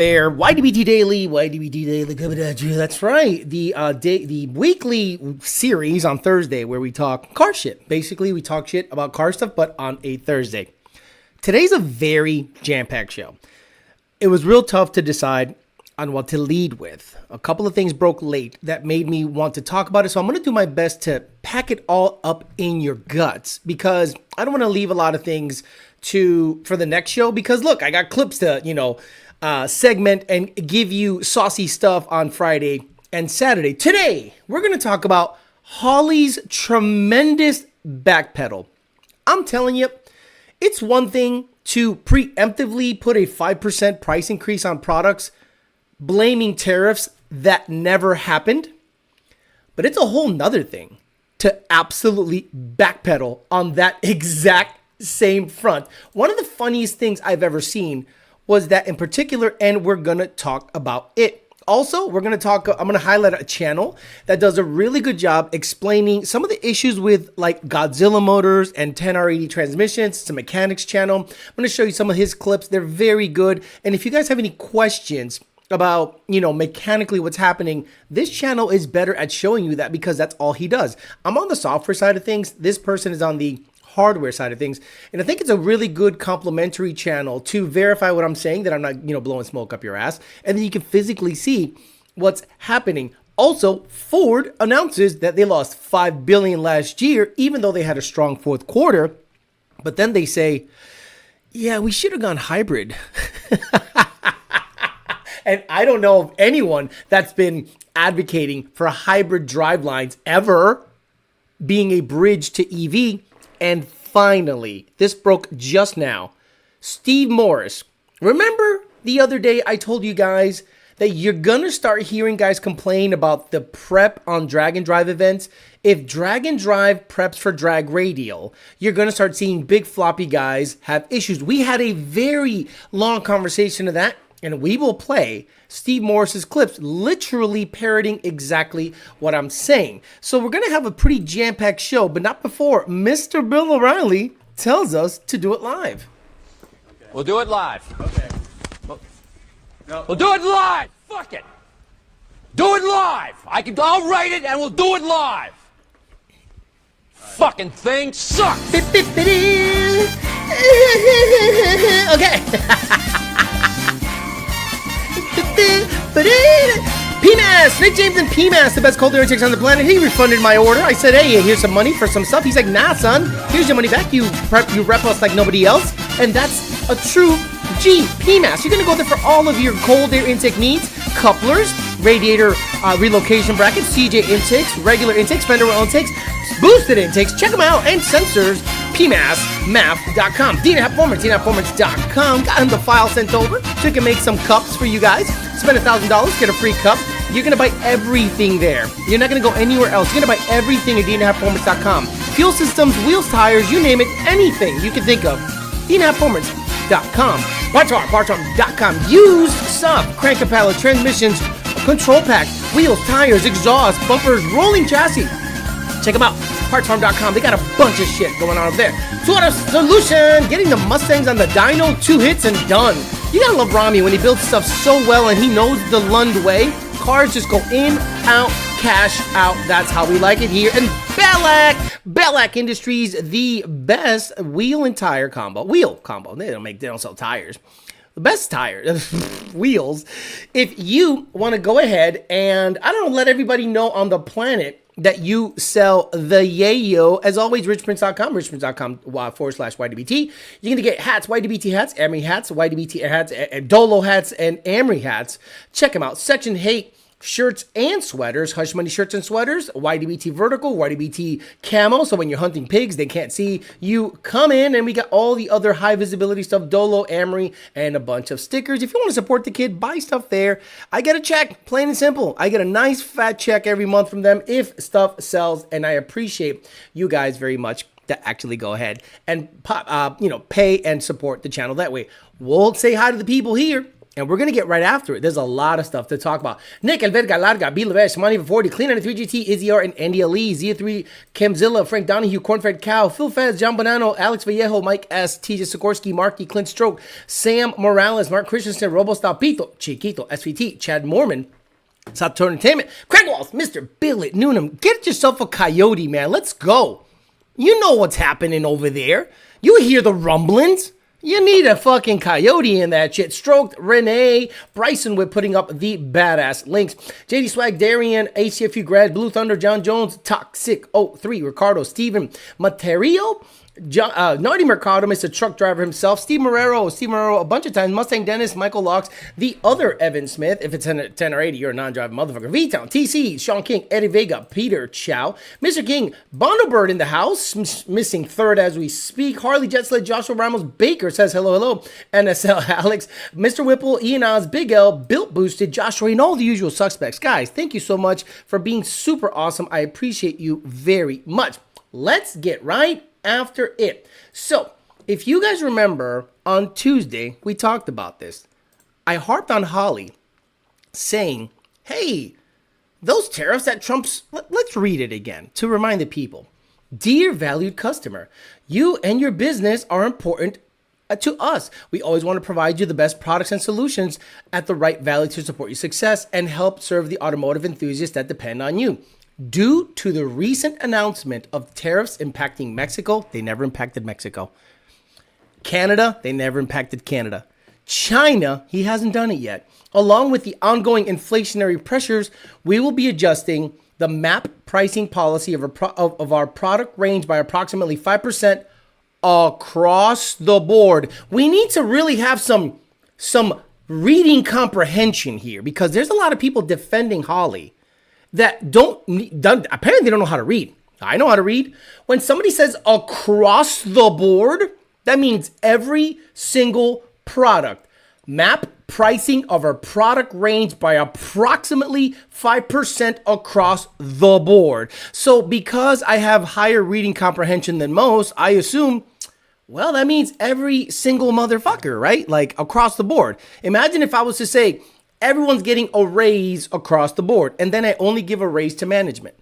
there. YDBT Daily coming at you. That's right. The weekly series on Thursday where we talk car shit. Basically, we talk shit about car stuff, but on a Thursday. Today's a very jam-packed show. It was real tough to decide on what to lead with. A couple of things broke late that made me want to talk about it. So I'm going to do my best to pack it all up in your guts because I don't want to leave a lot of things for the next show because look, I got clips to, segment and give you saucy stuff on Friday and Saturday. Today, we're going to talk about Holley's tremendous backpedal. I'm telling you, it's one thing to preemptively put a 5% price increase on products, blaming tariffs that never happened. But it's a whole nother thing to absolutely backpedal on that exact same front. One of the funniest things I've ever seen was that in particular, and we're going to talk about it. Also, I'm going to highlight a channel that does a really good job explaining some of the issues with like GodzIlla motors and 10R80 transmissions. It's a mechanics channel. I'm going to show you some of his clips. They're very good. And if you guys have any questions about, mechanically what's happening, this channel is better at showing you that because that's all he does. I'm on the software side of things. This person is on the hardware side of things. And I think it's a really good complementary channel to verify what I'm saying, that I'm not, blowing smoke up your ass. And then you can physically see what's happening. Also, Ford announces that they lost $5 billion last year, even though they had a strong fourth quarter. But then they say, yeah, we should have gone hybrid. And I don't know of anyone that's been advocating for hybrid drivelines ever being a bridge to EV. And finally, this broke just now. Steve Morris. Remember the other day I told you guys that you're going to start hearing guys complain about the prep on drag and drive events. If drag and drive preps for drag radial, you're going to start seeing big floppy guys have issues. We had a very long conversation of that. And we will play Steve Morris's clips, literally parroting exactly what I'm saying. So we're going to have a pretty jam-packed show, but not before Mr. Bill O'Reilly tells us to do it live. Okay. We'll do it live. Okay. We'll do it live. Fuck it. Do it live. I'll write it and we'll do it live. Right. Fucking thing sucks. Okay. PMAS, Nick James and PMAS, the best cold air takes on the planet. He refunded my order. I said, hey, here's some money for some stuff. He's like, nah, son, here's your money back. You rep us like nobody else. And that's a true G. PMAS, you're going to go there for all of your cold air intake needs. Couplers, radiator relocation brackets, CJ intakes, regular intakes, fender well intakes, boosted intakes. Check them out. And sensors, PMASMAF.com. DNAPperformance.com. Got him the file sent over so he can make some cups for you guys. Spend $1,000, get a free cup. You're going to buy everything there. You're not going to go anywhere else. You're going to buy everything at DNAPperformance.com. Fuel systems, wheels, tires, you name it, anything you can think of. DNAPperformance.com. Partsarm.com. Used stuff, crank pallet, transmissions, control pack, wheels, tires, exhaust, bumpers, rolling chassis. Check them out. Partsarm.com. They got a bunch of shit going on over there. Toyota Solution. Getting the Mustangs on the dyno, 2 hits and done. You gotta love Rami when he builds stuff so well and he knows the Lund way. Cars just go in, out, cash out. That's how we like it here. And Bellac Industries, the best wheel and tire combo. Wheel combo. They don't sell tires. The best tires, wheels. If you want to go ahead and, let everybody know on the planet that you sell the yayo. As always, richprince.com/YDBT. You're going to get hats, YDBT hats, Amory hats, YDBT hats, Dolo hats, and Amory hats. Check them out. Section Hate shirts and sweaters, Hush Money shirts and sweaters, YDBT vertical, YDBT camo, so when you're hunting pigs, they can't see you come in, and we got all the other high visibility stuff, Dolo, Amory, and a bunch of stickers. If you want to support the kid, buy stuff there. I get a check, plain and simple. I get a nice fat check every month from them if stuff sells, and I appreciate you guys very much to actually go ahead and pay and support the channel that way. We'll say hi to the people here And we're going to get right after it. There's a lot of stuff to talk about. Nick, El Verga, Larga, B. Levesh, Money for 40, Clean 93 GT, Izzy R, and Andy Ali, Z3, MegaZilla, Frank Donahue, Cornfed Cow, Phil Fez, John Bonanno, Alex Vallejo, Mike S, TJ Sikorsky, Marky, Clint Stroke, Sam Morales, Mark Christensen, Robo Stalpito, Chiquito, SVT, Chad Mormon, Saturn Entertainment, Craig Walls, Mr. Billet Noonan. Get yourself a Coyote, man. Let's go. You know what's happening over there. You hear the rumblings. You need a fucking Coyote in that shit. Stroked, Renee, Bryson with putting up the badass links. JD Swag, Darian, ACFU grad, Blue Thunder, John Jones, Toxic 03, Ricardo, Steven, Materio, Nardi Mercado, Mr. Truck Driver himself, Steve Marrero a bunch of times, Mustang Dennis, Michael Locks, the other Evan Smith, if it's 10 or 80, you're a non-driving motherfucker, V-Town, TC, Sean King, Eddie Vega, Peter Chow, Mr. King, Bondo Bird in the house, missing third as we speak, Harley Jet Sled, Joshua Ramos, Baker says hello, NSL Alex, Mr. Whipple, Ian Oz, Big L, Built Boosted, Joshua, and all the usual suspects. Guys, thank you so much for being super awesome. I appreciate you very much. Let's get right after it. So, if you guys remember, on Tuesday, we talked about this. I harped on Holley saying, hey, those tariffs that Trump's... Let's read it again to remind the people. Dear valued customer, you and your business are important to us. We always want to provide you the best products and solutions at the right value to support your success and help serve the automotive enthusiasts that depend on you. Due to the recent announcement of tariffs impacting Mexico, they never impacted Mexico. Canada, they never impacted Canada. China, he hasn't done it yet. Along with the ongoing inflationary pressures, we will be adjusting the MAP pricing policy of our product range by approximately 5% across the board. We need to really have some reading comprehension here, because there's a lot of people defending Holley that apparently they don't know how to read. I know how to read. When somebody says across the board, that means every single product. MAP pricing of our product range by approximately 5% across the board. So because I have higher reading comprehension than most, I assume, well, that means every single motherfucker, right? Like across the board. Imagine if I was to say, everyone's getting a raise across the board, and then I only give a raise to management.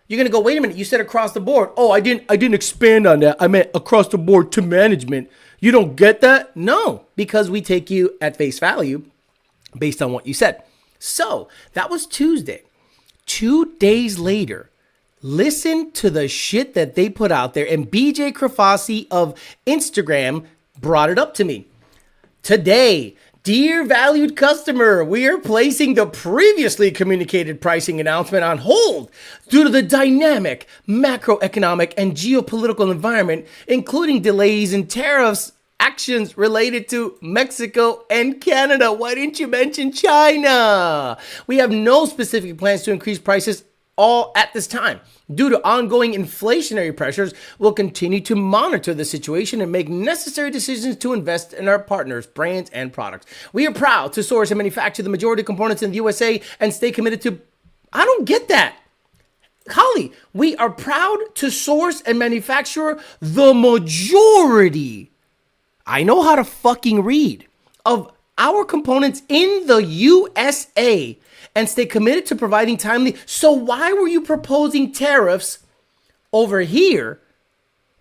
You're gonna go, wait a minute, you said across the board. Oh, I didn't expand on that. I meant across the board to management. You don't get that? No, because we take you at face value based on what you said. So that was Tuesday. 2 days later, listen to the shit that they put out there, and BJ Krafasi of Instagram brought it up to me. Today, dear valued customer, we are placing the previously communicated pricing announcement on hold due to the dynamic macroeconomic and geopolitical environment, including delays in tariffs actions related to Mexico and Canada. Why didn't you mention China? We have no specific plans to increase prices all at this time. Due to ongoing inflationary pressures, we'll continue to monitor the situation and make necessary decisions to invest in our partners, brands, and products. We are proud to source and manufacture the majority of components in the USA and stay committed to... I don't get that. Holley, we are proud to source and manufacture the majority. I know how to fucking read. Of our components in the USA and stay committed to providing timely. So why were you proposing tariffs over here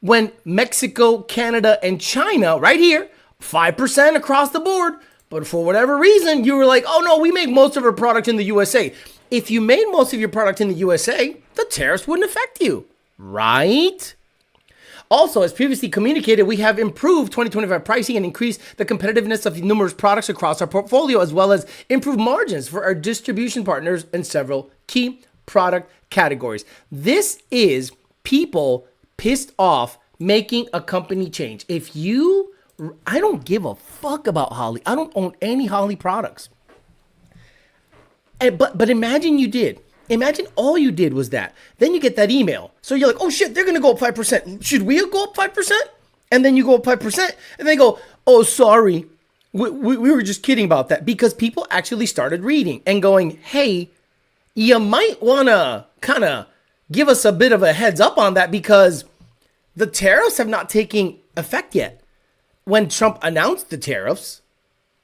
when Mexico, Canada, and China, right here, 5% across the board, but for whatever reason, you were like, oh no, we make most of our product in the USA. If you made most of your product in the USA, the tariffs wouldn't affect you, right? Also, as previously communicated, we have improved 2025 pricing and increased the competitiveness of numerous products across our portfolio, as well as improved margins for our distribution partners in several key product categories. This is people pissed off making a company change. I don't give a fuck about Holley. I don't own any Holley products. But imagine you did. Imagine all you did was that. Then you get that email. So you're like, oh shit, they're going to go up 5%. Should we go up 5%? And then you go up 5%. And they go, oh, sorry. We were just kidding about that. Because people actually started reading and going, hey, you might want to kind of give us a bit of a heads up on that, because the tariffs have not taken effect yet. When Trump announced the tariffs,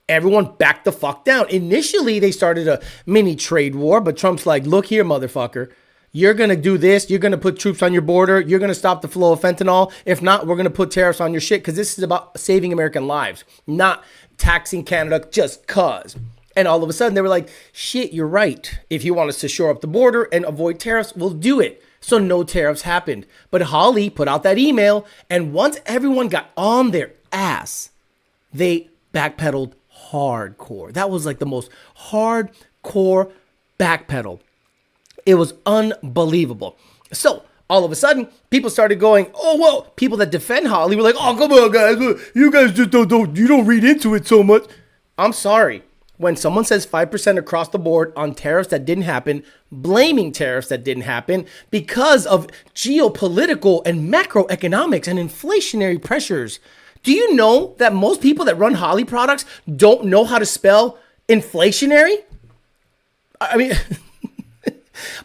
Everyone backed the fuck down. Initially, they started a mini trade war, but Trump's like, look here, motherfucker. You're going to do this. You're going to put troops on your border. You're going to stop the flow of fentanyl. If not, we're going to put tariffs on your shit because this is about saving American lives, not taxing Canada just cause. And all of a sudden, they were like, shit, you're right. If you want us to shore up the border and avoid tariffs, we'll do it. So no tariffs happened. But Holley put out that email, and once everyone got on their ass, they backpedaled hardcore. That was like the most hardcore backpedal. It was unbelievable. So all of a sudden, people started going, oh, well, people that defend Holley were like, oh, come on, guys. You guys just don't read into it so much. I'm sorry. When someone says 5% across the board on tariffs that didn't happen, blaming tariffs that didn't happen because of geopolitical and macroeconomics and inflationary pressures. Do you know that most people that run Holley products don't know how to spell inflationary? I mean,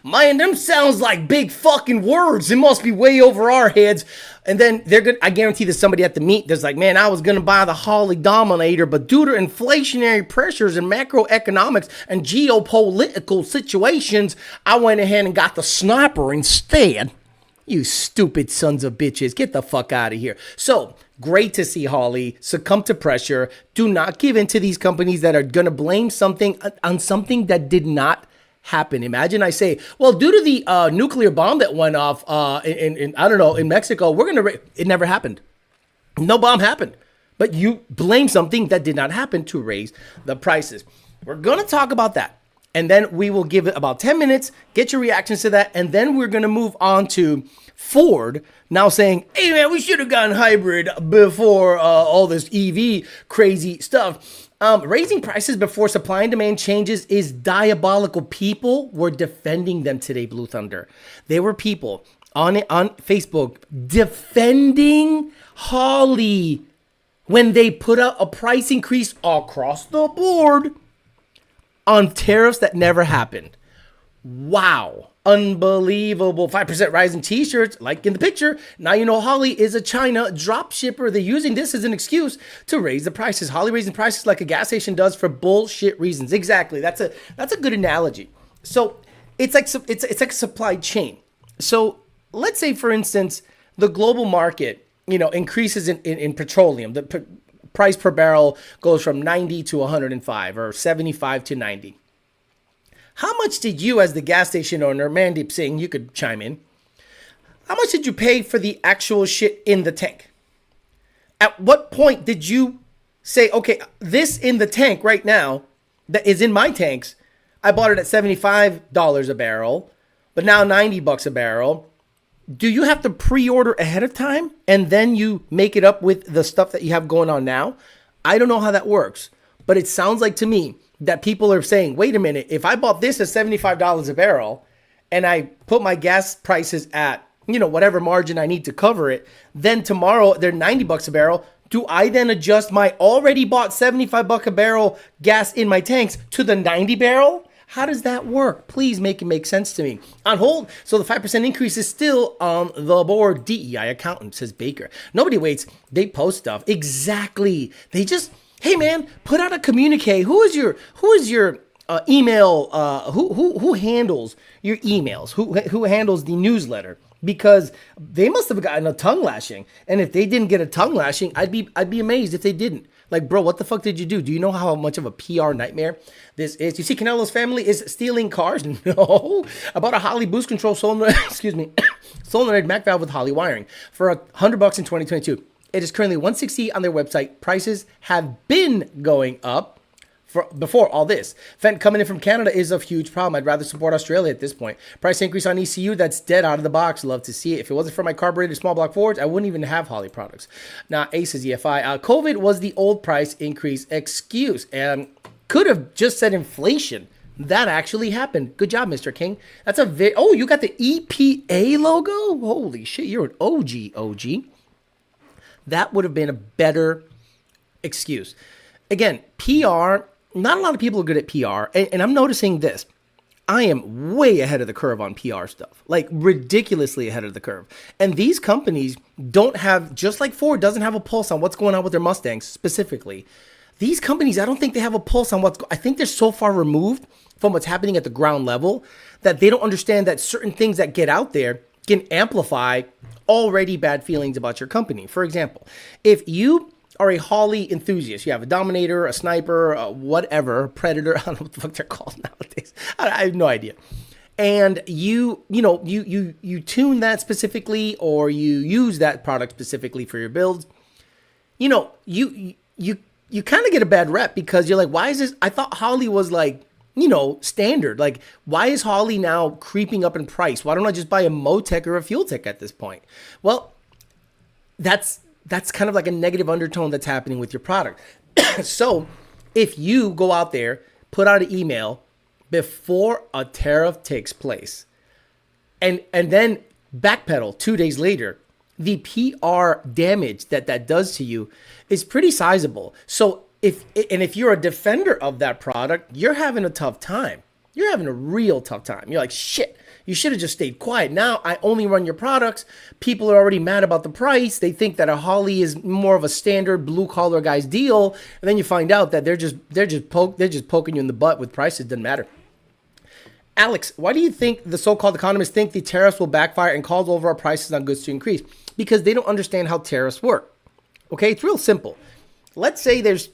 man, them sounds like big fucking words. It must be way over our heads. And then I guarantee there's somebody at the meet that's like, man, I was going to buy the Holley Dominator, but due to inflationary pressures and macroeconomics and geopolitical situations, I went ahead and got the Sniper instead. You stupid sons of bitches. Get the fuck out of here. So great to see Holley succumb to pressure. Do not give in to these companies that are going to blame something on something that did not happen. Imagine I say, well, due to the nuclear bomb that went off in Mexico, it never happened. No bomb happened. But you blame something that did not happen to raise the prices. We're going to talk about that. And then we will give it about 10 minutes, get your reactions to that. And then we're going to move on to Ford now saying, hey, man, we should have gone hybrid before all this EV crazy stuff. Raising prices before supply and demand changes is diabolical. People were defending them today, Blue Thunder. There were people on Facebook defending Holley when they put out a price increase across the board on tariffs that never happened. Wow. Unbelievable. 5% rise in t-shirts, like in the picture. Now you know Holley is a China drop shipper. They're using this as an excuse to raise the prices. Holley raising prices like a gas station does for bullshit reasons. Exactly. That's a good analogy. So it's like a supply chain. So let's say, for instance, the global market, increases in petroleum. The price per barrel goes from 90 to 105 or 75 to 90. How much did you, as the gas station owner, Mandeep Singh, you could chime in, how much did you pay for the actual shit in the tank? At what point did you say, okay, this in the tank right now, that is in my tanks, I bought it at $75 a barrel, but now $90 a barrel. Do you have to pre-order ahead of time and then you make it up with the stuff that you have going on now? I don't know how that works, but it sounds like to me that people are saying, wait a minute, if I bought this at $75 a barrel and I put my gas prices at, whatever margin I need to cover it, then tomorrow they're $90 a barrel. Do I then adjust my already bought $75 a barrel gas in my tanks to the 90 barrel? How does that work? Please make it make sense to me. On hold, so the 5% increase is still on the board. DEI accountant, says Baker. Nobody waits. They post stuff. Exactly. They just, hey man, put out a communique. Who is your email? Who handles your emails? Who handles the newsletter? Because they must have gotten a tongue lashing. And if they didn't get a tongue lashing, I'd be amazed if they didn't. Like, bro, what the fuck did you do? Do you know how much of a PR nightmare this is? You see, Canelo's family is stealing cars? No. About a Holley boost control solenoid, solenoid Mac valve with Holley wiring for $100 in 2022. It is currently $160 on their website. Prices have been going up before all this. Fent coming in from Canada is a huge problem. I'd rather support Australia at this point. Price increase on ECU, that's dead out of the box. Love to see it. If it wasn't for my carbureted small block Fords, I wouldn't even have Holley products. Now, Aces EFI. COVID was the old price increase excuse and could have just said inflation. That actually happened. Good job, Mr. King. That's you got the EPA logo? Holy shit, you're an OG. That would have been a better excuse. Again, PR, not a lot of people are good at PR. And I'm noticing this. I am way ahead of the curve on PR stuff, like ridiculously ahead of the curve. And these companies don't have, just like Ford doesn't have a pulse on what's going on with their Mustangs specifically. these companies, I don't think they have a pulse on I think they're so far removed from what's happening at the ground level that they don't understand that certain things that get out there can amplify already bad feelings about your company. For example, if you are a Holley enthusiast, you have a Dominator, a Sniper, whatever, Predator, I don't know what the fuck they're called nowadays. I have no idea. And you tune that specifically, or you use that product specifically for your builds, you kind of get a bad rep because you're like, why is this? I thought Holley was like, standard. Like, why is Holley now creeping up in price? Why don't I just buy a Motec or a Fuel Tech at this point? Well, that's kind of like a negative undertone that's happening with your product. So if you go out there, put out an email before a tariff takes place, and then backpedal 2 days later, the PR damage that does to you is pretty sizable. So if you're a defender of that product, you're having a tough time. You're having a real tough time. You're like, shit, you should have just stayed quiet. Now I only run your products. People are already mad about the price. They think that a Holley is more of a standard blue collar guy's deal. And then you find out that they're just poking you in the butt with prices. Doesn't matter. Alex, why do you think the so-called economists think the tariffs will backfire and cause overall prices on goods to increase? Because they don't understand how tariffs work. Okay, it's real simple. Let's say there's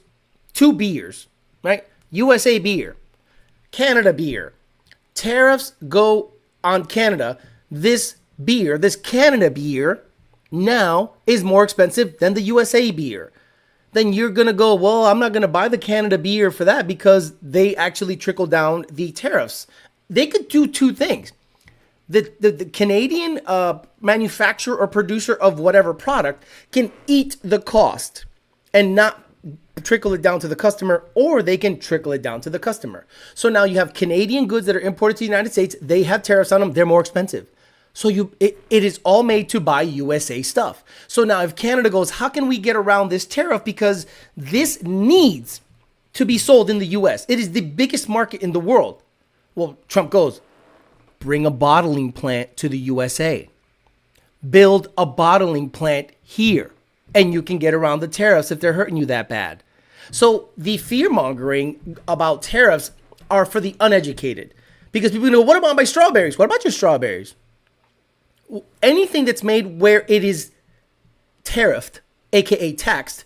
2 beers, right? USA beer, Canada beer. Tariffs go on Canada. This beer, this Canada beer, now is more expensive than the USA beer. Then you're going to go, well, I'm not going to buy the Canada beer for that because they actually trickle down the tariffs. They could do 2 things. The Canadian manufacturer or producer of whatever product can eat the cost and not trickle it down to the customer, or they can trickle it down to the customer. So now you have Canadian goods that are imported to the United States. They have tariffs on them. They're more expensive. So it is all made to buy USA stuff. So now if Canada goes, how can we get around this tariff? Because this needs to be sold in the US. It is the biggest market in the world. Well, Trump goes, bring a bottling plant to the USA. Build a bottling plant here. And you can get around the tariffs if they're hurting you that bad. So the fear-mongering about tariffs are for the uneducated. Because people go, what about my strawberries? What about your strawberries? Anything that's made where it is tariffed, aka taxed,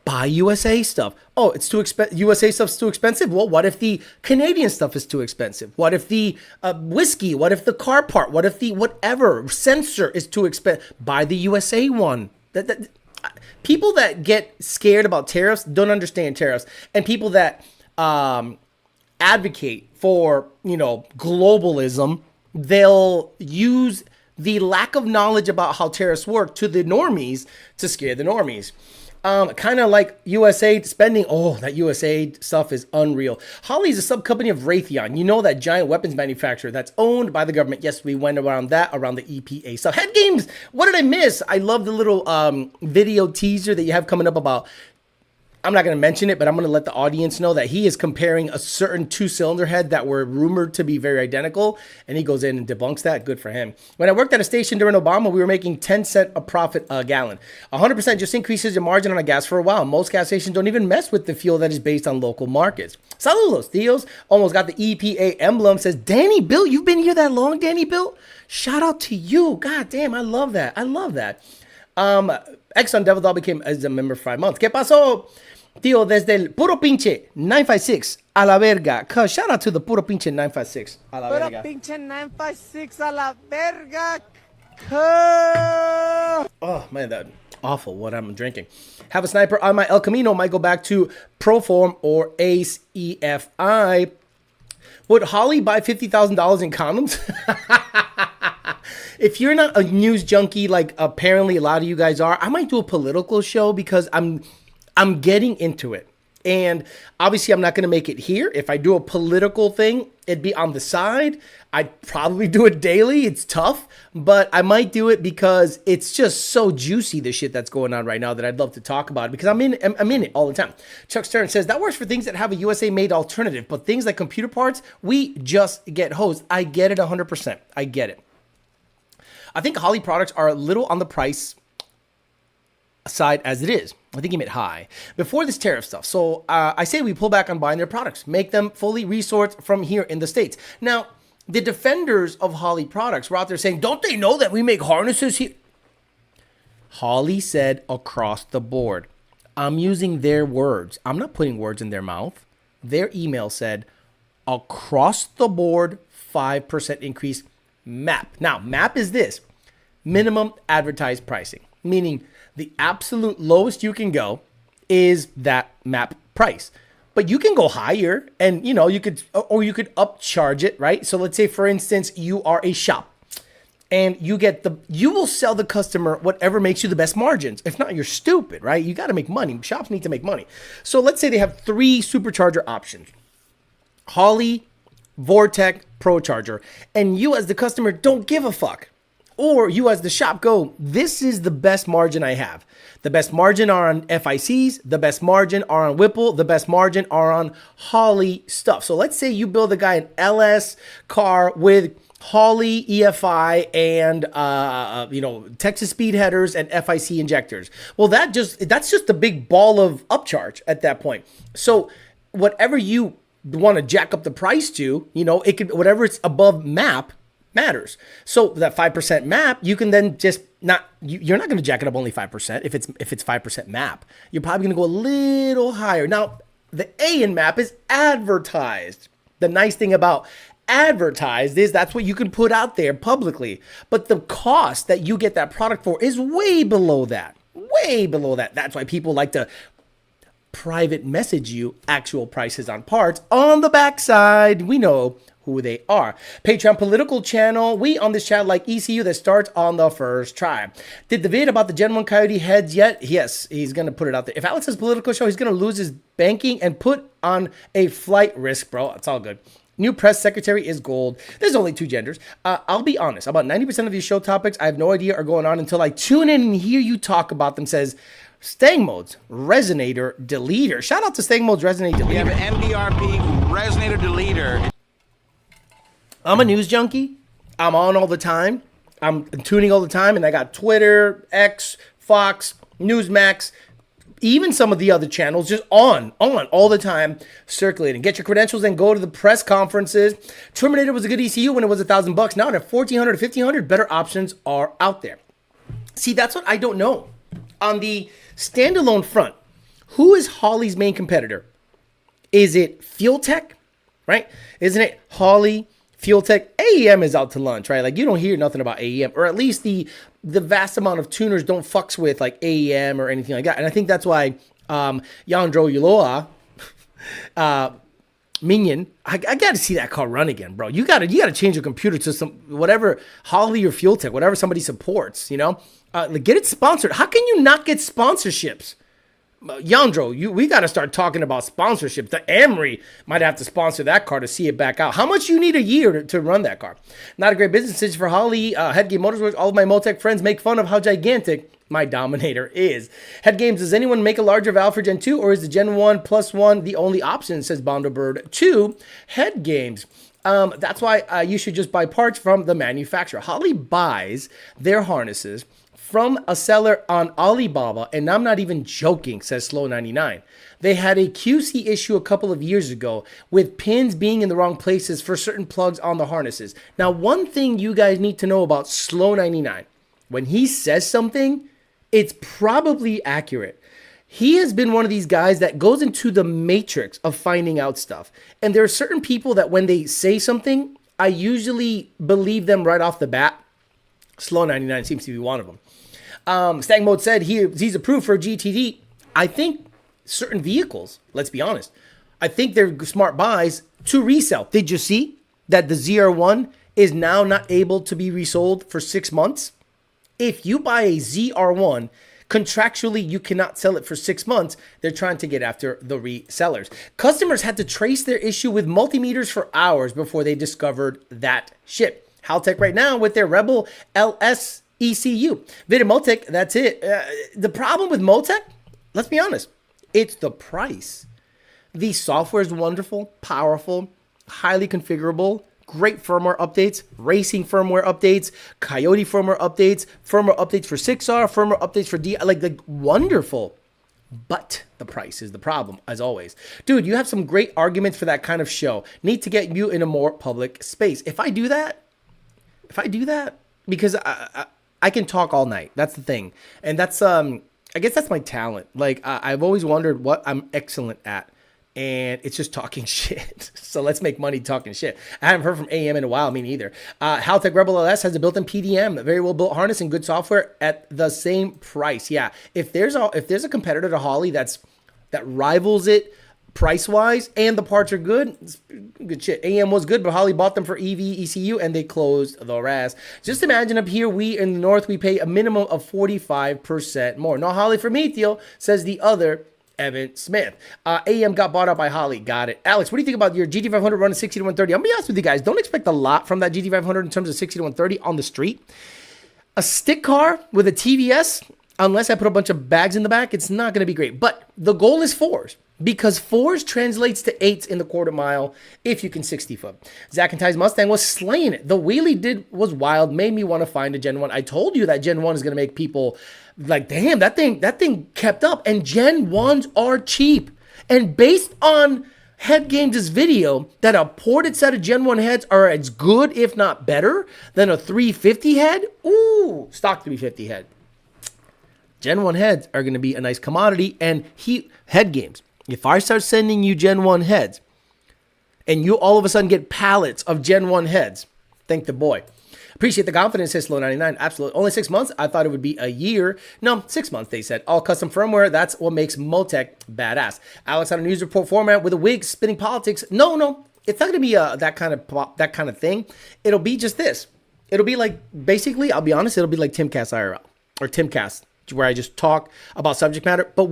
buy USA stuff. Oh, it's too expensive. USA stuff's too expensive. Well, what if the Canadian stuff is too expensive? What if the whiskey? What if the car part? What if the whatever sensor is too expensive? Buy the USA one. People that get scared about tariffs don't understand tariffs, and people that advocate for globalism, they'll use the lack of knowledge about how tariffs work to the normies to scare the normies. Kind of like USA spending. Oh, that USA stuff is unreal. Holley is a sub-company of Raytheon. You know, that giant weapons manufacturer that's owned by the government. Yes, we went around the EPA stuff. Head games. What did I miss? I love the little video teaser that you have coming up about. I'm not going to mention it, but I'm going to let the audience know that he is comparing a certain 2-cylinder head that were rumored to be very identical, and he goes in and debunks that. Good for him. When I worked at a station during Obama, we were making 10 cents a profit a gallon. 100% just increases your margin on a gas for a while. Most gas stations don't even mess with the fuel that is based on local markets. Saludos, tíos. Almost got the EPA emblem. Says, Danny Bill, you've been here that long, Danny Bill? Shout out to you. God damn, I love that. I love that. Exxon Devil Doll became as a member for 5 months. ¿Qué pasó? Tío, desde el puro pinche 956 a la verga. Cuz shout out to the puro pinche 956 a la verga. Puro pinche 956 a la verga. Cuz. Oh man, that awful what I'm drinking. Have a sniper on my El Camino. Might go back to Proform or Ace EFI. Would Holley buy $50,000 in condoms? If you're not a news junkie like apparently a lot of you guys are, I might do a political show because I'm getting into it. And obviously I'm not going to make it here. If I do a political thing, it'd be on the side. I'd probably do it daily. It's tough, but I might do it because it's just so juicy, the shit that's going on right now, that I'd love to talk about it because I'm in it all the time. Chuck Stern says, that works for things that have a USA made alternative, but things like computer parts, we just get hosed. I get it 100%. I get it. I think Holley products are a little on the price side as it is. I think he meant high before this tariff stuff. So I say we pull back on buying their products, make them fully resourced from here in the States. Now, the defenders of Holley products were out there saying, don't they know that we make harnesses here? Holley said across the board. I'm using their words. I'm not putting words in their mouth. Their email said across the board, 5% increase MAP. Now, MAP is this, minimum advertised pricing, meaning the absolute lowest you can go is that MAP price. But you can go higher and, you could upcharge it, right? So let's say, for instance, you are a shop and you will sell the customer whatever makes you the best margins. If not, you're stupid, right? You got to make money. Shops need to make money. So let's say they have 3 supercharger options: Holley, Vortec, ProCharger. And you as the customer don't give a fuck. Or you as the shop go, this is the best margin I have. The best margin are on FICs. The best margin are on Whipple. The best margin are on Holley stuff. So let's say you build a guy an LS car with Holley EFI and Texas speed headers and FIC injectors. Well, that's just a big ball of upcharge at that point. So whatever you want to jack up the price to, it could, whatever it's above MAP matters. So that 5% MAP, you can then just you're not going to jack it up only 5% if it's 5% MAP. You're probably going to go a little higher. Now, the A in MAP is advertised. The nice thing about advertised is that's what you can put out there publicly. But the cost that you get that product for is way below that. Way below that. That's why people like to private message you actual prices on parts on the backside. We know who they are. Patreon political channel. We on this channel like ECU that starts on the first try. Did the vid about the Gen 1 Coyote heads yet? Yes, he's going to put it out there. If Alex has political show, he's going to lose his banking and put on a flight risk, bro. It's all good. New press secretary is gold. There's only 2 genders. I'll be honest. About 90% of these show topics I have no idea are going on until I tune in and hear you talk about them. Says Stang Modes, Resonator, Deleter. Shout out to Stang Modes, Resonator, Deleter. We have an MDRP, Resonator, Deleter. I'm a news junkie. I'm on all the time. I'm tuning all the time. And I got Twitter, X, Fox, Newsmax, even some of the other channels just on all the time circulating. Get your credentials and go to the press conferences. Terminator was a good ECU when it was $1,000. Now at $1,400 or $1,500, better options are out there. See, that's what I don't know. On the standalone front, who is Holley's main competitor? Is it Fuel Tech, right? Isn't it Holley, Fuel Tech? AEM is out to lunch, right? Like you don't hear nothing about AEM, or at least the vast amount of tuners don't fucks with like AEM or anything like that. And I think that's why Yandro Uloa, Minion, I got to see that car run again, bro. You got to change your computer to some whatever Holley or Fuel Tech, whatever somebody supports, get it sponsored. How can you not get sponsorships? Yandro, we got to start talking about sponsorship. The Amory might have to sponsor that car to see it back out. How much you need a year to run that car? Not a great business decision for Holley. Headgame Motorsports, all of my Motec friends make fun of how gigantic my Dominator is. Head Games, does anyone make a larger valve for Gen 2 or is the Gen 1 plus 1 the only option, says Bondobird 2. Head Games. That's why you should just buy parts from the manufacturer. Holley buys their harnesses from a seller on Alibaba, and I'm not even joking, says Slow99. They had a QC issue a couple of years ago with pins being in the wrong places for certain plugs on the harnesses. Now, one thing you guys need to know about Slow99, when he says something, it's probably accurate. He has been one of these guys that goes into the matrix of finding out stuff. And there are certain people that when they say something, I usually believe them right off the bat. Slow99 seems to be one of them. Stang Mode said he's approved for GTD. I think certain vehicles, let's be honest, I think they're smart buys to resell. Did you see that the ZR1 is now not able to be resold for 6 months? If you buy a ZR1, contractually you cannot sell it for 6 months. They're trying to get after the resellers. Customers had to trace their issue with multimeters for hours before they discovered that shit. Haltech right now with their Rebel LS ECU. Vida Motec, that's it. The problem with Motec, let's be honest, it's the price. The software is wonderful, powerful, highly configurable, great firmware updates, racing firmware updates, Coyote firmware updates for 6R, firmware updates for D, like wonderful. But the price is the problem, as always. Dude, you have some great arguments for that kind of show. Need to get you in a more public space. If I do that, because I can talk all night. That's the thing. And that's, I guess that's my talent. Like, I've always wondered what I'm excellent at. And it's just talking shit. So let's make money talking shit. I haven't heard from AM in a while, me neither. Haltech Rebel LS has a built-in PDM, a very well-built harness and good software at the same price. Yeah, if there's a competitor to Holley that rivals it price-wise and the parts are good, it's good shit. AM was good, but Holley bought them for EV, ECU, and they closed the rest. Just imagine up here, we in the north, we pay a minimum of 45% more. No Holley for me, Theo, says the other Evan Smith. AM got bought out by Holley. Got it. Alex, what do you think about your GT500 running 60 to 130? I'm going to be honest with you guys. Don't expect a lot from that GT500 in terms of 60 to 130 on the street. A stick car with a TVS, unless I put a bunch of bags in the back, it's not going to be great. But the goal is 4s. Because 4s translates to 8s in the quarter mile if you can 60 foot. Zach and Ty's Mustang was slaying it. The wheelie was wild, made me want to find a Gen 1. I told you that Gen 1 is going to make people like, damn, that thing kept up. And Gen 1s are cheap. And based on Head Games' video, that a ported set of Gen 1 heads are as good, if not better, than a 350 head. Ooh, stock 350 head. Gen 1 heads are going to be a nice commodity. And Head Games, if I start sending you Gen 1 heads and you all of a sudden get pallets of Gen 1 heads, thank the boy. Appreciate the confidence, says Slow99. Absolutely. Only 6 months? I thought it would be a year. No, 6 months, they said. All custom firmware. That's what makes Motec badass. Alex on a news report format with a wig spinning politics. No. It's not going to be that kind of thing. It'll be just this. It'll be like, basically, I'll be honest, it'll be like Timcast IRL or Timcast, where I just talk about subject matter. But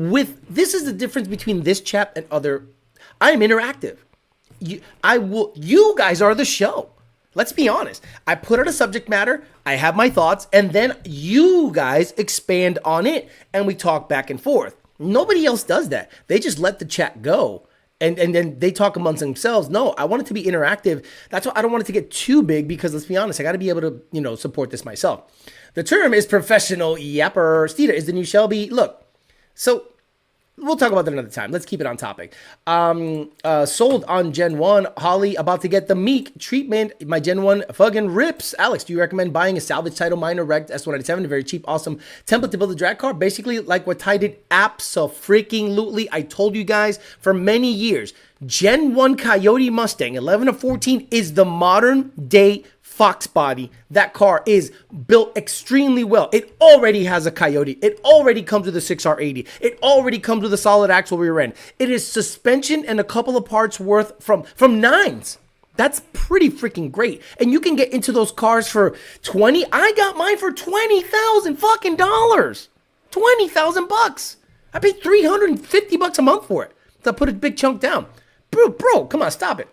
this is the difference between this chat and other. I am interactive. You guys are the show. Let's be honest. I put out a subject matter, I have my thoughts, and then you guys expand on it, and we talk back and forth. Nobody else does that. They just let the chat go, and then they talk amongst themselves. No, I want it to be interactive. That's why I don't want it to get too big, because let's be honest, I got to be able to, support this myself. The term is professional yapper. Steeda is the new Shelby. Look, so we'll talk about that another time. Let's keep it on topic. Sold on Gen 1. Holley about to get the Meek treatment. My Gen 1 fucking rips. Alex, do you recommend buying a salvage title minor wrecked S197? A very cheap, awesome template to build a drag car. Basically like what Ty did. Abso-freaking-lutely. I told you guys for many years, Gen 1 Coyote Mustang 11 to 14 is the modern day Fox body. That car is built extremely well. It already has a Coyote. It already comes with a 6R80. It already comes with a solid axle rear end. It is suspension and a couple of parts worth from 9s. That's pretty freaking great. And you can get into those cars for 20. I got mine for $20,000 fucking dollars. $20,000 I paid $350 a month for it. So I put a big chunk down. Bro, come on, stop it.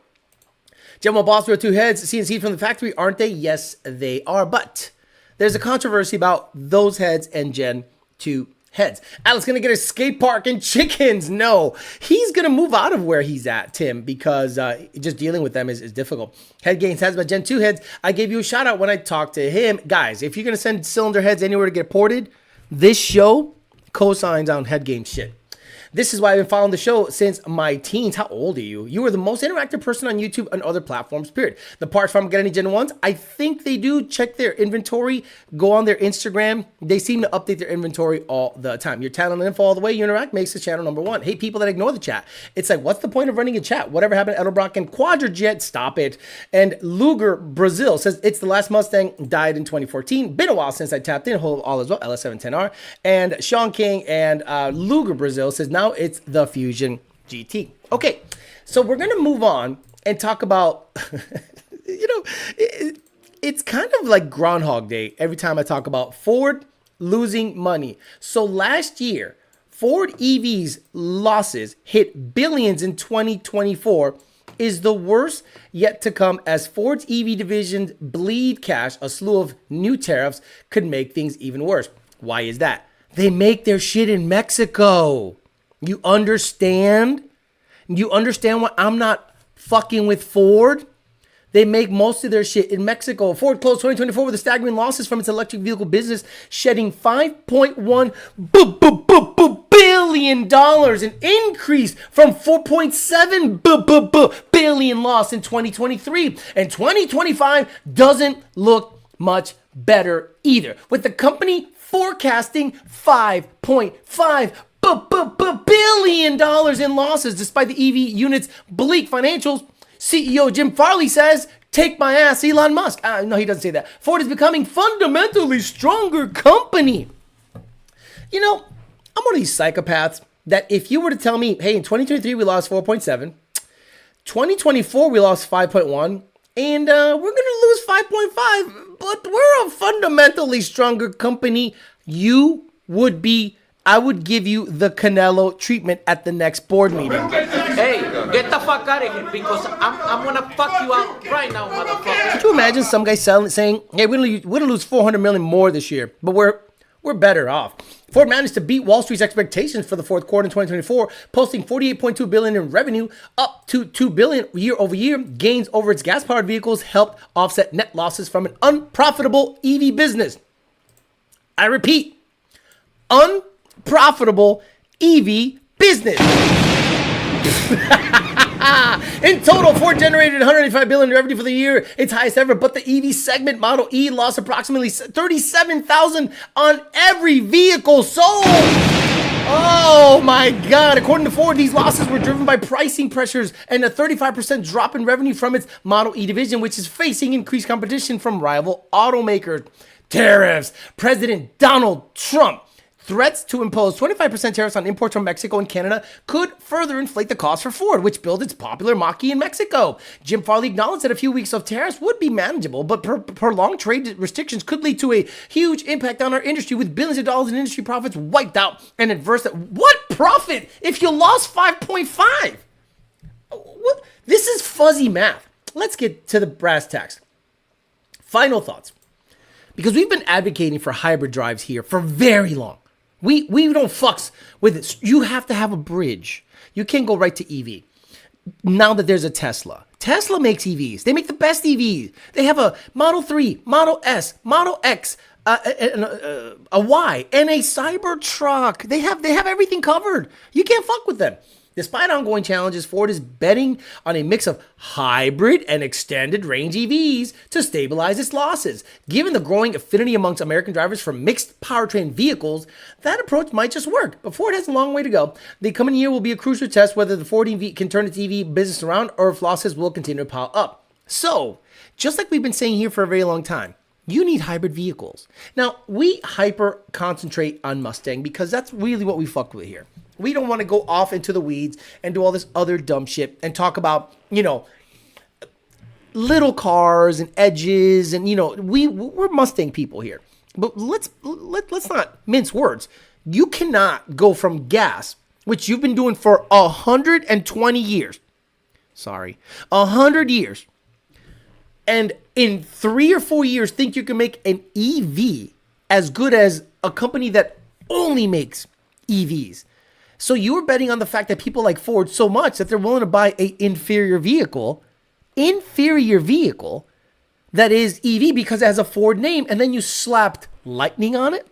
Gen 1 Boss, we have 2 heads, CNC from the factory, aren't they? Yes, they are. But there's a controversy about those heads and Gen 2 heads. Alex going to get a skate park and chickens. No, he's going to move out of where he's at, Tim, because just dealing with them is difficult. Head Gains has my Gen 2 heads. I gave you a shout out when I talked to him. Guys, if you're going to send cylinder heads anywhere to get ported, this show cosigns on Head Games shit. This is why I've been following the show since my teens. How old are you? You are the most interactive person on YouTube and other platforms, period. The parts from Get Any Gen 1s, I think they do. Check their inventory. Go on their Instagram. They seem to update their inventory all the time. Your talent and info all the way you interact makes the channel #1. Hate people that ignore the chat. It's like, what's the point of running a chat? Whatever happened to Edelbrock and Quadrajet? Stop it. And Luger Brazil says, it's the last Mustang, died in 2014. Been a while since I tapped in. Hold all as well, LS710R. And Sean King and Luger Brazil says, now it's the Fusion GT. Okay, so we're going to move on and talk about, it's kind of like Groundhog Day every time I talk about Ford losing money. So last year, Ford EV's losses hit billions in 2024 is the worst yet to come as Ford's EV division bleed cash. A slew of new tariffs could make things even worse. Why is that? They make their shit in Mexico. You understand? You understand why I'm not fucking with Ford? They make most of their shit in Mexico. Ford closed 2024 with a staggering losses from its electric vehicle business, shedding $5.1 billion, an increase from $4.7 billion loss in 2023. And 2025 doesn't look much better either, with the company forecasting $5.5 billion in losses despite the EV unit's bleak financials. CEO Jim Farley says, "Take my ass, Elon Musk." No, he doesn't say that. Ford is becoming fundamentally stronger company. You know, I'm one of these psychopaths that if you were to tell me, hey, in 2023 we lost 4.7, 2024 we lost 5.1, and we're going to lose 5.5, but we're a fundamentally stronger company, I would give you the Canelo treatment at the next board meeting. Hey, get the fuck out of here because I'm gonna fuck you out right now, motherfucker. Could you imagine some guy saying, hey, we're gonna lose $400 million more this year, but we're better off. Ford managed to beat Wall Street's expectations for the fourth quarter in 2024, posting $48.2 billion in revenue, up to $2 billion year over year. Gains over its gas-powered vehicles helped offset net losses from an unprofitable EV business. I repeat, unprofitable EV business. In total, Ford generated $185 billion in revenue for the year, its highest ever, but the EV segment Model E lost approximately 37,000 on every vehicle sold. Oh my God. According to Ford, these losses were driven by pricing pressures and a 35% drop in revenue from its Model E division, which is facing increased competition from rival automakers. Tariffs. President Donald Trump threats to impose 25% tariffs on imports from Mexico and Canada could further inflate the cost for Ford, which builds its popular Mach-E in Mexico. Jim Farley acknowledged that a few weeks of tariffs would be manageable, but prolonged trade restrictions could lead to a huge impact on our industry, with billions of dollars in industry profits wiped out and adverse. What profit if you lost 5.5? What? This is fuzzy math. Let's get to the brass tacks. Final thoughts. Because we've been advocating for hybrid drives here for very long. We don't fucks with it. You have to have a bridge. You can't go right to EV. Now that there's a Tesla. Tesla makes EVs. They make the best EVs. They have a Model 3, Model S, Model X, a Y, and a Cybertruck. They have everything covered. You can't fuck with them. Despite ongoing challenges, Ford is betting on a mix of hybrid and extended range EVs to stabilize its losses. Given the growing affinity amongst American drivers for mixed powertrain vehicles, that approach might just work. But Ford has a long way to go. The coming year will be a crucial test whether the Ford EV can turn its EV business around or if losses will continue to pile up. So, just like we've been saying here for a very long time, you need hybrid vehicles. Now, we hyper concentrate on Mustang because that's really what we fuck with here. We don't want to go off into the weeds and do all this other dumb shit and talk about, little cars and edges and, we're Mustang people here. But let's not mince words. You cannot go from gas, which you've been doing for 120 years. 100 years. And in 3 or 4 years, think you can make an EV as good as a company that only makes EVs. So you were betting on the fact that people like Ford so much that they're willing to buy an inferior vehicle that is EV because it has a Ford name, and then you slapped Lightning on it,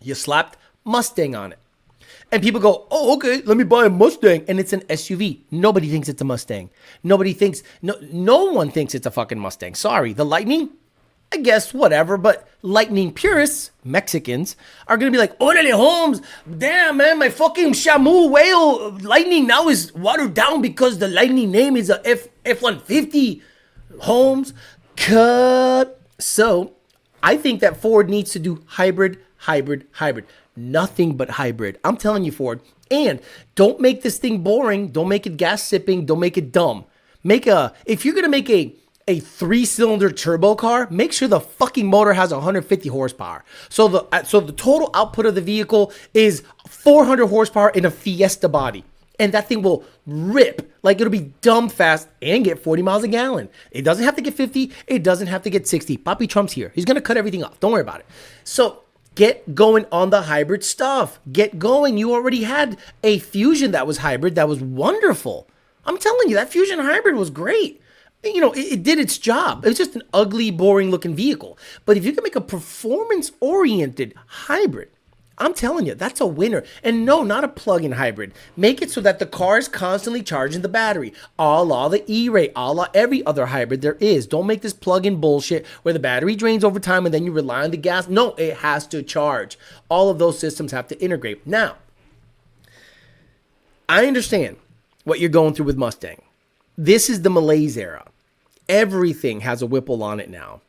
you slapped Mustang on it. And people go, oh, okay, let me buy a Mustang. And it's an SUV. Nobody thinks it's a Mustang. No one thinks it's a fucking Mustang. Sorry, the Lightning, I guess, whatever. But Lightning purists, Mexicans, are going to be like, orale, Holmes, damn, man, my fucking Shamu whale Lightning now is watered down because the Lightning name is a F-150. Holmes, cut. So I think that Ford needs to do hybrid. Nothing but hybrid. I'm telling you, Ford. And don't make this thing boring. Don't make it gas sipping. Don't make it dumb. If you're going to make a 3-cylinder turbo car, make sure the fucking motor has 150 horsepower. So the total output of the vehicle is 400 horsepower in a Fiesta body. And that thing will rip. Like, it'll be dumb fast and get 40 miles a gallon. It doesn't have to get 50. It doesn't have to get 60. Papi Trump's here. He's going to cut everything off. Don't worry about it. So get going on the hybrid stuff. Get going. You already had a Fusion that was hybrid that was wonderful. I'm telling you, that Fusion hybrid was great. You know, it did its job. It was just an ugly, boring looking vehicle. But if you can make a performance oriented hybrid, I'm telling you, that's a winner. And no, not a plug-in hybrid. Make it so that the car is constantly charging the battery. A la the E-Ray, a la every other hybrid there is. Don't make this plug-in bullshit where the battery drains over time and then you rely on the gas. No, it has to charge. All of those systems have to integrate. Now, I understand what you're going through with Mustang. This is the malaise era. Everything has a Whipple on it now.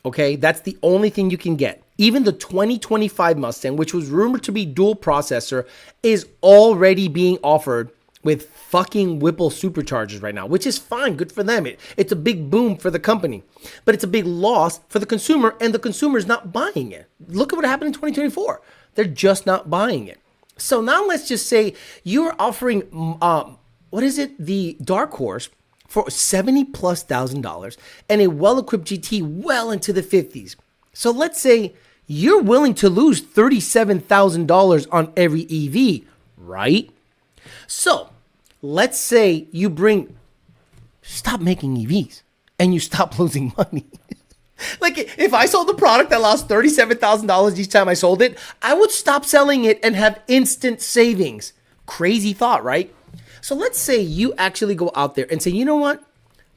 Okay, that's the only thing you can get. Even the 2025 Mustang, which was rumored to be dual processor, is already being offered with fucking Whipple superchargers right now, which is fine. Good for them. It's a big boom for the company, but it's a big loss for the consumer, and the consumer is not buying it. Look at what happened in 2024. They're just not buying it. So now let's just say you're offering, the Dark Horse for $70,000+ and a well-equipped GT well into the 50s. So let's say you're willing to lose $37,000 on every EV, right? So let's say you stop making EVs and you stop losing money. Like if I sold a product that lost $37,000 each time I sold it, I would stop selling it and have instant savings. Crazy thought, right? So let's say you actually go out there and say, you know what?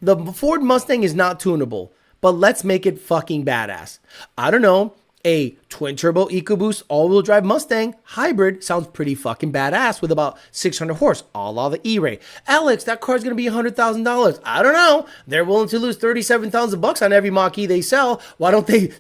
The Ford Mustang is not tunable, but let's make it fucking badass. I don't know. A twin turbo EcoBoost all-wheel drive Mustang hybrid sounds pretty fucking badass with about 600 horse, a la the E-Ray. Alex, that car's gonna be $100,000. I don't know. They're willing to lose $37,000 on every Mach-E they sell. Why don't they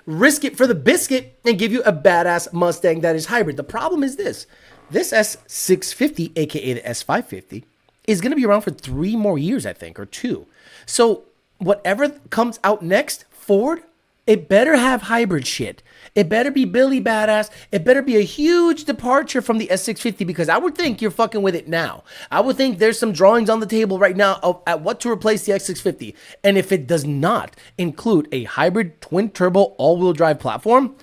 risk it for the biscuit and give you a badass Mustang that is hybrid? The problem is this S650, aka the S550, is gonna be around for 3 more years, I think, or 2. So whatever comes out next, Ford, it better have hybrid shit. It better be Billy badass. It better be a huge departure from the S650, because I would think you're fucking with it now. I would think there's some drawings on the table right now at what to replace the X650. And if it does not include a hybrid twin turbo all-wheel drive platform,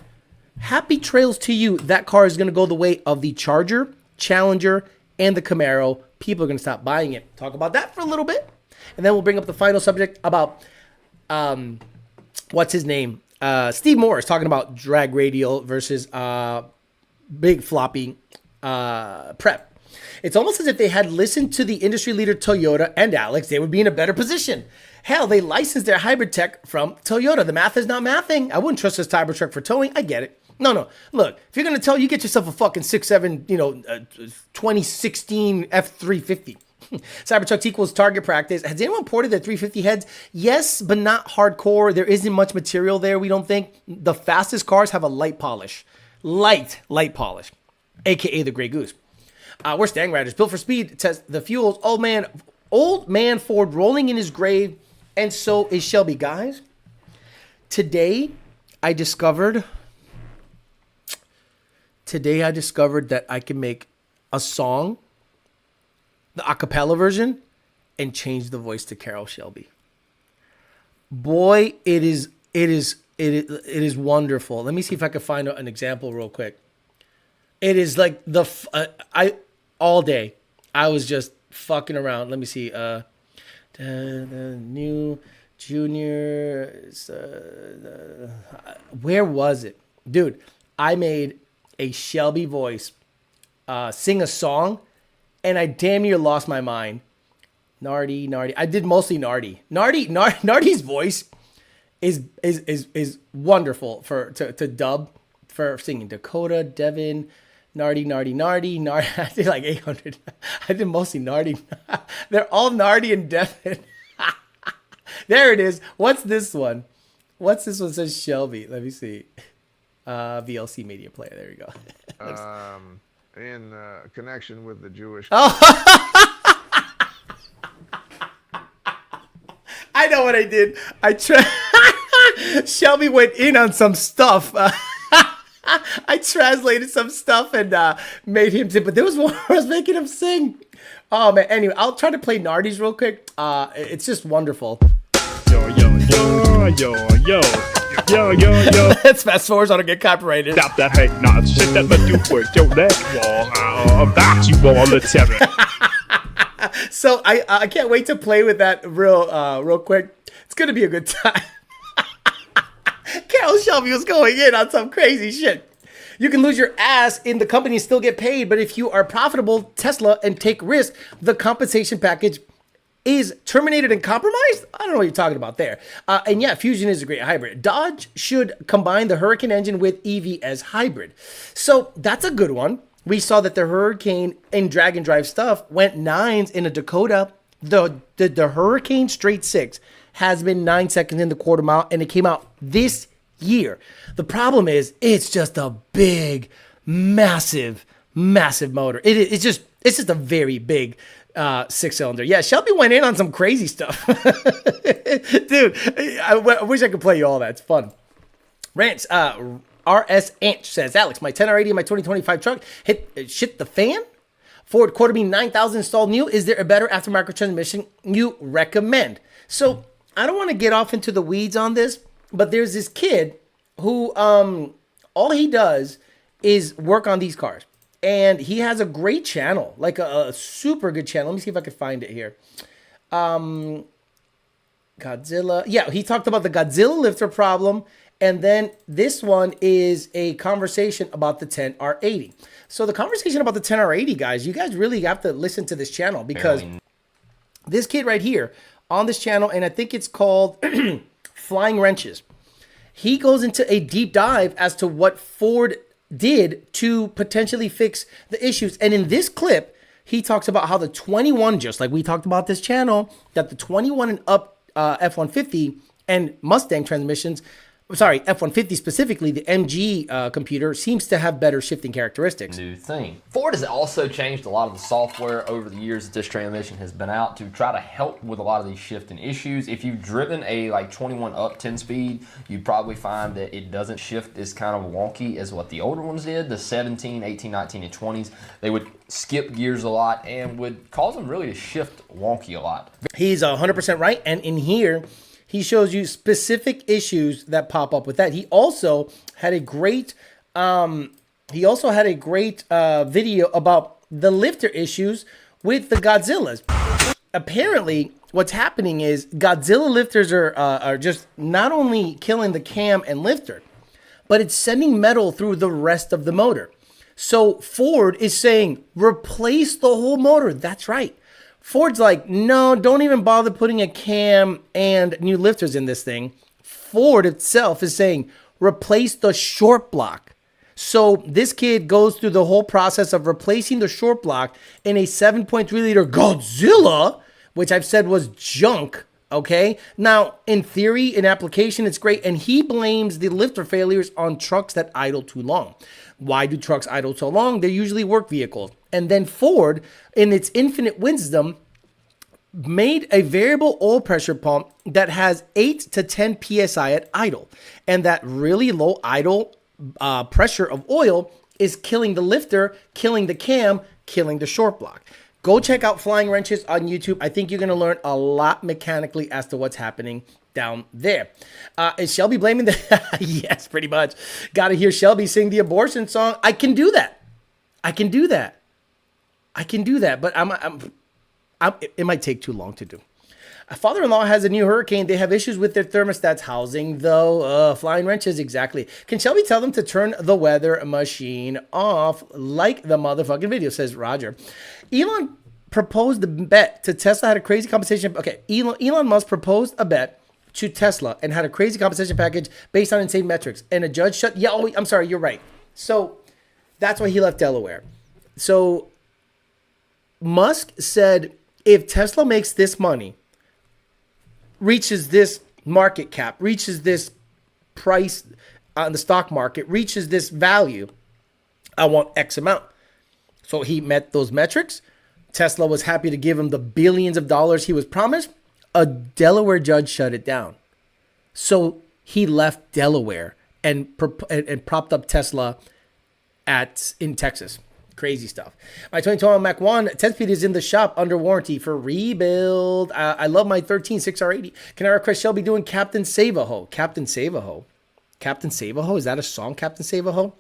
happy trails to you. That car is going to go the way of the Charger, Challenger, and the Camaro. People are going to stop buying it. Talk about that for a little bit. And then we'll bring up the final subject about... what's his name? Steve Morris talking about drag radial versus big floppy prep. It's almost as if they had listened to the industry leader Toyota and Alex, they would be in a better position. Hell, they licensed their hybrid tech from Toyota. The math is not mathing. I wouldn't trust this Cybertruck for towing. I get it. No. Look, if you're going to tow, you get yourself a fucking 2016 F350. Cybertruck equals target practice. Has anyone ported their 350 heads? Yes, but not hardcore. There isn't much material there, we don't think. The fastest cars have a light polish. Light polish, aka the Grey Goose. We're Stang Riders, built for speed. It says the fuels, old man Ford rolling in his grave, and so is Shelby. Guys, today I discovered that I can make a song, the acapella version, and change the voice to Carol Shelby. Boy, it is wonderful. Let me see if I can find an example real quick. It is like all day I was just fucking around. Let me see. The new junior. Where was it, dude? I made a Shelby voice sing a song, and I damn near lost my mind. Nardi. I did mostly Nardi. Nardi's voice is wonderful to dub for singing. Dakota, Devin, Nardi. I did like 800. I did mostly Nardi. They're all Nardi and Devin. There it is. What's this one? What's this one? It says Shelby. Let me see. VLC media player. There you go. In connection with the Jewish. Oh. I know what I did. Shelby went in on some stuff. I translated some stuff and made him sing, but there was one where I was making him sing. Oh man. Anyway, I'll try to play Nardi's real quick. It's just wonderful. Yo. Let's fast forward so I don't get copyrighted. Stop that hate, not shit that but you work your leg wall. Back you all the terror. So I can't wait to play with that real quick. It's gonna be a good time. Carol Shelby was going in on some crazy shit. You can lose your ass in the company and still get paid, but if you are profitable, Tesla, and take risks, the compensation package is terminated and compromised? I don't know what you're talking about there. And yeah, Fusion is a great hybrid. Dodge should combine the Hurricane engine with EV as hybrid. So that's a good one. We saw that the Hurricane and drag and drive stuff went 9s in a Dakota. The Hurricane straight 6 has been 9 seconds in the quarter mile, and it came out this year. The problem is it's just a big, massive motor. It's just a very big 6-cylinder. Yeah, Shelby went in on some crazy stuff. Dude, I wish I could play you all that. It's fun. Rants, RS Anch says, Alex, my 10R80 in my 2025 truck shit the fan? Ford Quarter Beam 9000 installed new. Is there a better aftermarket transmission you recommend? So I don't want to get off into the weeds on this, but there's this kid who all he does is work on these cars. And he has a great channel, like a super good channel. Let me see if I can find it here. Godzilla. Yeah, he talked about the Godzilla lifter problem. And then this one is a conversation about the 10R80. So the conversation about the 10R80, guys, you guys really have to listen to this channel because this kid right here on this channel, and I think it's called Flying Wrenches. He goes into a deep dive as to what Ford did to potentially fix the issues. And in this clip, he talks about how the 21, just like we talked about this channel, that the 21 and up F-150 and Mustang transmissions, F-150 specifically, the MG computer seems to have better shifting characteristics. New thing. Ford has also changed a lot of the software over the years that this transmission has been out to try to help with a lot of these shifting issues. If you've driven a 21 up 10 speed, you'd probably find that it doesn't shift as kind of wonky as what the older ones did. The 17, 18, 19, and 20s, they would skip gears a lot and would cause them really to shift wonky a lot. He's 100% right. And in here, he shows you specific issues that pop up with that. He also had a great, video about the lifter issues with the Godzillas. Apparently, what's happening is Godzilla lifters are just not only killing the cam and lifter, but it's sending metal through the rest of the motor. So Ford is saying, replace the whole motor. That's right. Ford's like, no, don't even bother putting a cam and new lifters in this thing. Ford itself is saying, replace the short block. So this kid goes through the whole process of replacing the short block in a 7.3 liter Godzilla, which I've said was junk. Okay. Now, in theory, in application, it's great. And he blames the lifter failures on trucks that idle too long. Why do trucks idle so long? They're usually work vehicles. And then Ford, in its infinite wisdom, made a variable oil pressure pump that has 8 to 10 PSI at idle. And that really low idle pressure of oil is killing the lifter, killing the cam, killing the short block. Go check out Flying Wrenches on YouTube. I think you're going to learn a lot mechanically as to what's happening down there. Is Shelby blaming the... Yes, pretty much. Got to hear Shelby sing the abortion song. I can do that. But it might take too long to do. A father-in-law has a new Hurricane. They have issues with their thermostats housing, though. Flying Wrenches, exactly. Can Shelby tell them to turn the weather machine off like the motherfucking video, says Roger. Elon proposed a bet to Tesla, had a crazy compensation. Okay, Elon Musk proposed a bet to Tesla and had a crazy compensation package based on insane metrics. And a judge shut... Yeah, I'm sorry, you're right. So that's why he left Delaware. So Musk said, if Tesla makes this money, reaches this market cap, reaches this price on the stock market, reaches this value, I want X amount. So he met those metrics. Tesla was happy to give him the billions of dollars he was promised. A Delaware judge shut it down. So he left Delaware and propped up Tesla in Texas. Crazy stuff. My 2021 Mac 1 10-speed is in the shop under warranty for rebuild. I love my 13 6R80. Can I request Shelby doing Captain Save-A-Ho? Captain Save-A-Ho? Captain Save-A-Ho? Is that a song, Captain Save-A-Ho?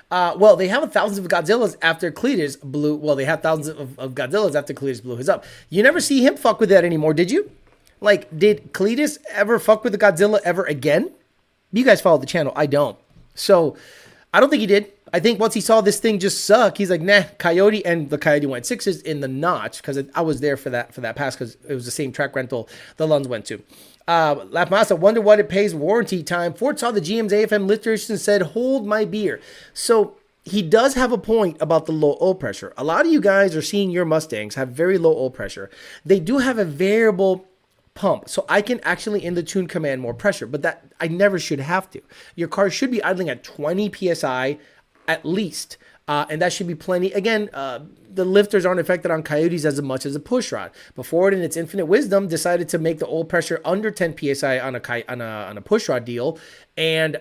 Well, they have thousands of Godzillas after Cletus blew. Well, they have thousands of Godzillas after Cletus blew his up. You never see him fuck with that anymore, did you? Like, did Cletus ever fuck with the Godzilla ever again? You guys follow the channel. I don't. So, I don't think he did. I think once he saw this thing just suck, he's like, nah, Coyote, and the Coyote went 6s in the notch, because I was there for that pass, because it was the same track rental the Lunds went to. Lapmasa, wonder what it pays warranty time. Ford saw the GM's AFM lifters and said, hold my beer. So he does have a point about the low oil pressure. A lot of you guys are seeing your Mustangs have very low oil pressure. They do have a variable pump, so I can actually in the tune command more pressure, but that I never should have to. Your car should be idling at 20 psi at least, and that should be plenty. Again, the lifters aren't affected on Coyotes as much as a push rod. But Ford, in its infinite wisdom, decided to make the oil pressure under 10 psi on a push rod deal, and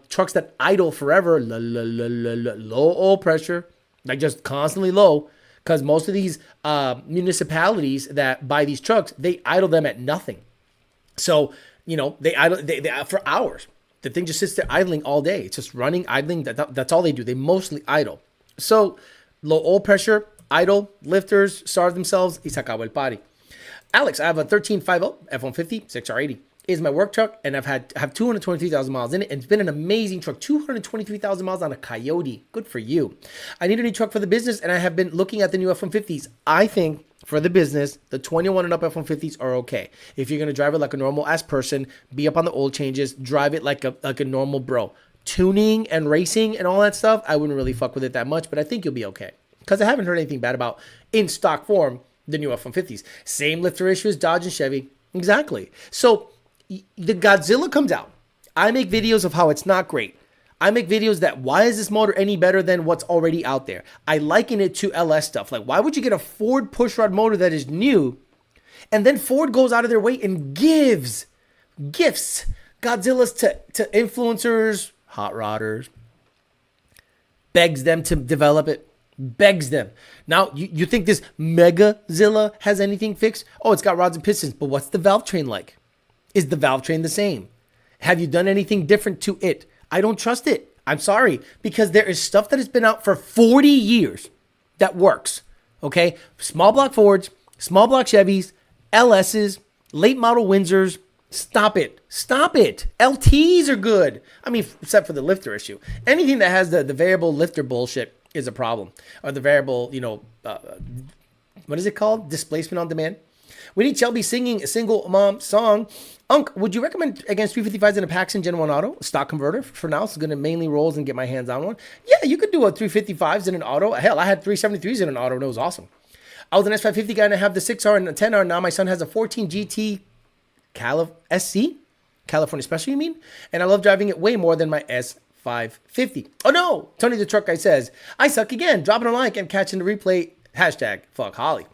trucks that idle forever, low oil pressure, like just constantly low. Because most of these municipalities that buy these trucks, they idle them at nothing. So, you know, they idle for hours. The thing just sits there idling all day. It's just running, idling. That's all they do. They mostly idle. So, low oil pressure, idle, lifters, starve themselves, y se acabó el party. Alex, I have a 1350 F-150 6R80. Is my work truck, and I have 223,000 miles in it, and it's been an amazing truck. 223,000 miles on a Coyote. Good for you. I need a new truck for the business, and I have been looking at the new F-150s. I think for the business, the 21 and up F-150s are okay. If you're going to drive it like a normal ass person, be up on the oil changes, drive it like a normal bro. Tuning and racing and all that stuff, I wouldn't really fuck with it that much, but I think you'll be okay. Because I haven't heard anything bad about, in stock form, the new F-150s. Same lifter issues, Dodge and Chevy. Exactly. So, the Godzilla comes out. I make videos of how it's not great. I make videos that why is this motor any better than what's already out there? I liken it to LS stuff. Like, why would you get a Ford pushrod motor that is new, and then Ford goes out of their way and gifts Godzillas to influencers, hot rodders, begs them to develop it, begs them. Now, you think this MegaZilla has anything fixed? Oh, it's got rods and pistons, but what's the valve train like? Is the valve train the same? Have you done anything different to it? I don't trust it. I'm sorry, because there is stuff that has been out for 40 years that works. Okay? Small block Fords, small block Chevys, LSs, late model Windsors. Stop it. Stop it. LTs are good. I mean, except for the lifter issue. Anything that has the variable lifter bullshit is a problem. Or the variable, what is it called? Displacement on demand. We need Shelby singing a single mom song. Unc, would you recommend against 355s in a Paxton Gen 1 auto? A stock converter for now. It's going to mainly rolls and get my hands on one. Yeah, you could do a 355s in an auto. Hell, I had 373s in an auto and it was awesome. I was an S550 guy and I have the 6R and the 10R. Now my son has a 14 GT SC? California Special, you mean? And I love driving it way more than my S550. Oh no! Tony the Truck Guy says, I suck again. Dropping a like and catching the replay. Hashtag fuck Holley.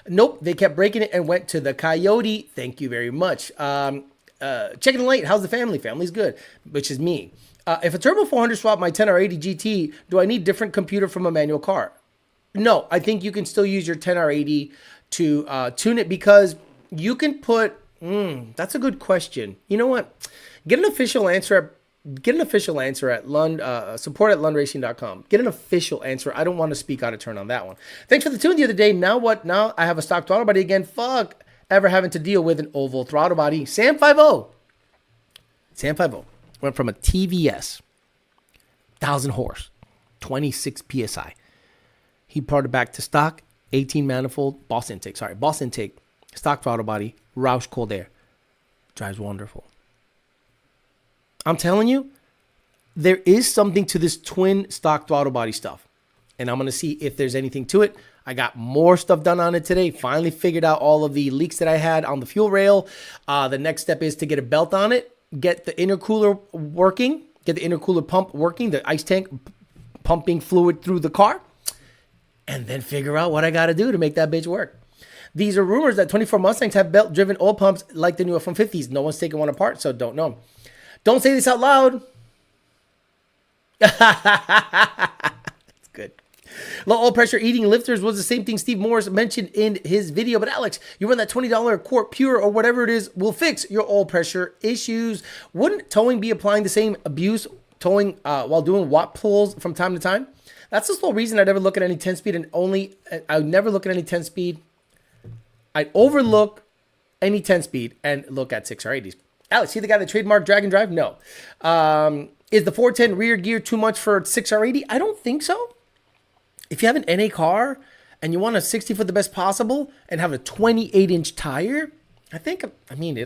Nope, they kept breaking it and went to the Coyote. Thank you very much. Checking the late. How's the family? Family's good, which is me. If a Turbo 400 swap my 10R80 GT, do I need different computer from a manual car? No, I think you can still use your 10R80 to tune it, because you can put. That's a good question. You know what? Get an official answer at support at lundracing.com. Get an official answer. I don't want to speak out of turn on that one. Thanks for the tune the other day. Now what? Now I have a stock throttle body again. Fuck ever having to deal with an oval throttle body. Sam 50 went from a TVS 1,000 horse, 26 PSI. He brought it back to stock, 18 manifold, Boss intake, stock throttle body, Roush cold air. Drives wonderful. I'm telling you, there is something to this twin stock throttle body stuff. And I'm going to see if there's anything to it. I got more stuff done on it today. Finally figured out all of the leaks that I had on the fuel rail. The next step is to get a belt on it, get the intercooler working, get the intercooler pump working, the ice tank pumping fluid through the car, and then figure out what I got to do to make that bitch work. These are rumors that 24 Mustangs have belt-driven oil pumps like the new F-150s. No one's taken one apart, so don't know. Don't say this out loud. That's good. Low oil pressure eating lifters was the same thing Steve Morris mentioned in his video. But Alex, you run that $20 quart pure or whatever it is will fix your oil pressure issues. Wouldn't towing be applying the same abuse towing while doing watt pulls from time to time. That's the sole reason I'd ever look at any 10-speed I would never look at any 10-speed. I'd overlook any 10-speed and look at 6R80s. Alex, see the guy that trademarked drag and drive? No. Is the 410 rear gear too much for 6R80? I don't think so. If you have an NA car and you want a 60 foot the best possible and have a 28-inch tire, I mean,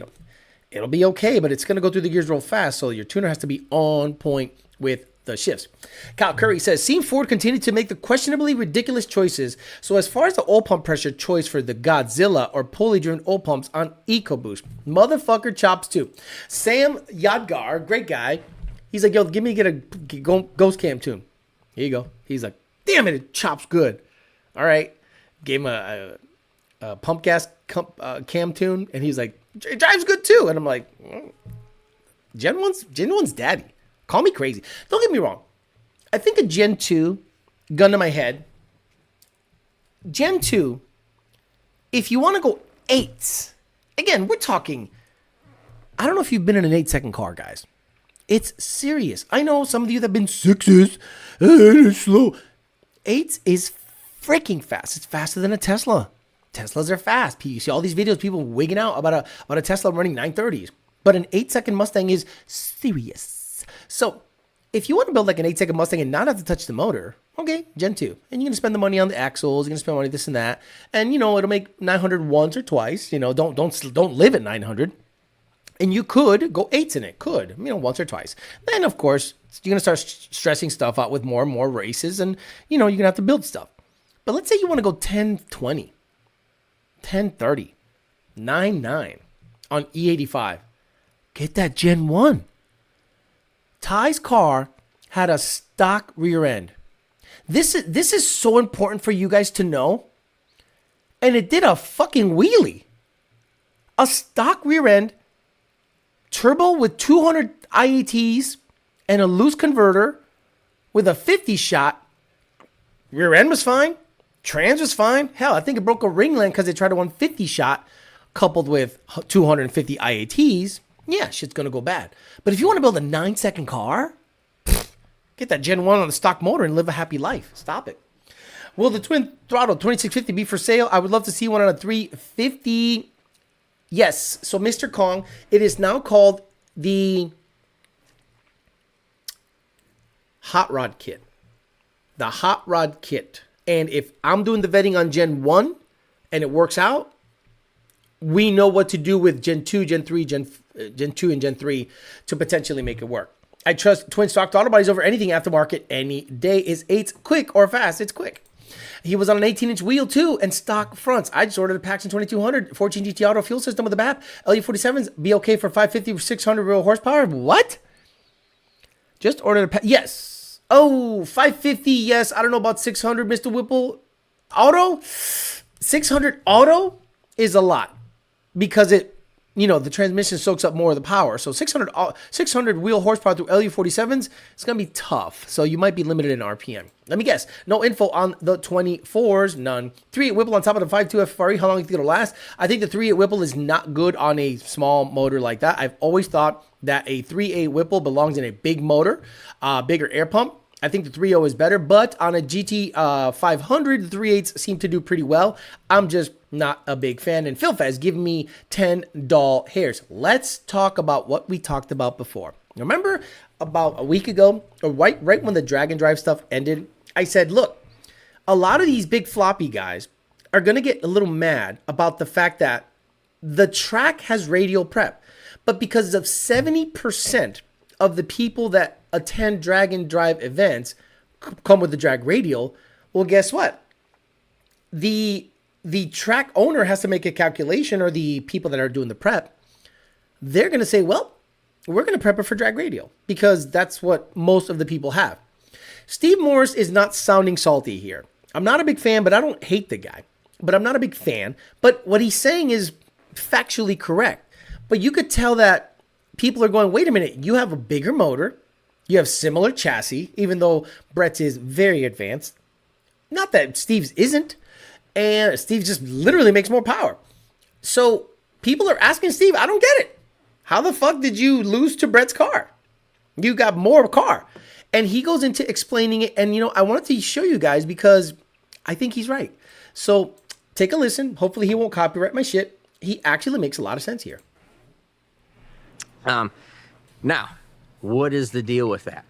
it'll be okay, but it's going to go through the gears real fast, so your tuner has to be on point with the shifts. Kyle Curry says, seen Ford continue to make the questionably ridiculous choices. So as far as the oil pump pressure choice for the Godzilla or pulley-driven oil pumps on EcoBoost, motherfucker chops too. Sam Yadgar, great guy, he's like, yo, get a Ghost Cam tune. Here you go. He's like, damn it chops good. All right. Gave him a pump gas cam tune, and he's like, it drives good too. And I'm like, Gen 1's daddy. Call me crazy. Don't get me wrong. I think a Gen 2, gun to my head, Gen 2, if you want to go 8s, again, we're talking, I don't know if you've been in an 8-second car, guys. It's serious. I know some of you that have been 6s, it's slow. 8s is freaking fast. It's faster than a Tesla. Teslas are fast. You see all these videos, people wigging out about a Tesla running 930s. But an 8-second Mustang is serious. So if you want to build like an 8-second Mustang and not have to touch the motor, okay, Gen 2. And you're going to spend the money on the axles. You're going to spend money this and that. And, it'll make 900 once or twice. Don't live at 900. And you could go 8s in it. Could, once or twice. Then, of course, you're going to start stressing stuff out with more and more races. And, you're going to have to build stuff. But let's say you want to go 1020, 1030, 99 on E85. Get that Gen 1. Ty's car had a stock rear end. This is so important for you guys to know. And it did a fucking wheelie. A stock rear end, turbo with 200 IATs and a loose converter with a 50 shot. Rear end was fine. Trans was fine. Hell, I think it broke a ringland because it tried a 150 shot coupled with 250 IATs. Yeah, shit's going to go bad. But if you want to build a 9-second car, get that Gen 1 on the stock motor and live a happy life. Stop it. Will the twin throttle 2650 be for sale? I would love to see one on a 350. Yes. So, Mr. Kong, it is now called the Hot Rod Kit. The Hot Rod Kit. And if I'm doing the vetting on Gen 1 and it works out, we know what to do with Gen 2, Gen 3, Gen 2, and Gen 3 to potentially make it work. I trust twin stock throttle bodies over anything aftermarket any day. Is 8s quick or fast? It's quick. He was on an 18-inch wheel too and stock fronts. I just ordered a Paxton 2200 14 GT Auto fuel system with a BAP. LU47s be okay for 550 or 600 real horsepower. What? Just ordered a yes. Oh, 550. Yes. I don't know about 600, Mr. Whipple. Auto? 600 auto is a lot. Because the transmission soaks up more of the power. So 600 wheel horsepower through LU47s, it's going to be tough. So you might be limited in RPM. Let me guess. No info on the 24s, none. 3.8 Whipple on top of the 5.2 FRE. How long do you think it'll last? I think the 3.8 Whipple is not good on a small motor like that. I've always thought that a 3.8 Whipple belongs in a big motor, bigger air pump. I think the 3.0 is better, but on a GT 500, the 3.8s seem to do pretty well. I'm just not a big fan. And Phil Fez giving me 10 doll hairs. Let's talk about what we talked about before. Remember about a week ago, or right when the drag and drive stuff ended, I said, look, a lot of these big floppy guys are going to get a little mad about the fact that the track has radial prep. But because of 70% of the people that attend drag and drive events come with the drag radial, well, guess what? The track owner has to make a calculation, or the people that are doing the prep, they're going to say, well, we're going to prep it for drag radial because that's what most of the people have. Steve Morris is not sounding salty here. I'm not a big fan, but I don't hate the guy. But I'm not a big fan. But what he's saying is factually correct. But you could tell that people are going, wait a minute, you have a bigger motor. You have similar chassis, even though Brett's is very advanced. Not that Steve's isn't. And Steve just literally makes more power. So people are asking Steve, I don't get it. How the fuck did you lose to Brett's car? You got more car. And he goes into explaining it. And, I wanted to show you guys because I think he's right. So take a listen. Hopefully he won't copyright my shit. He actually makes a lot of sense here. Now, what is the deal with that?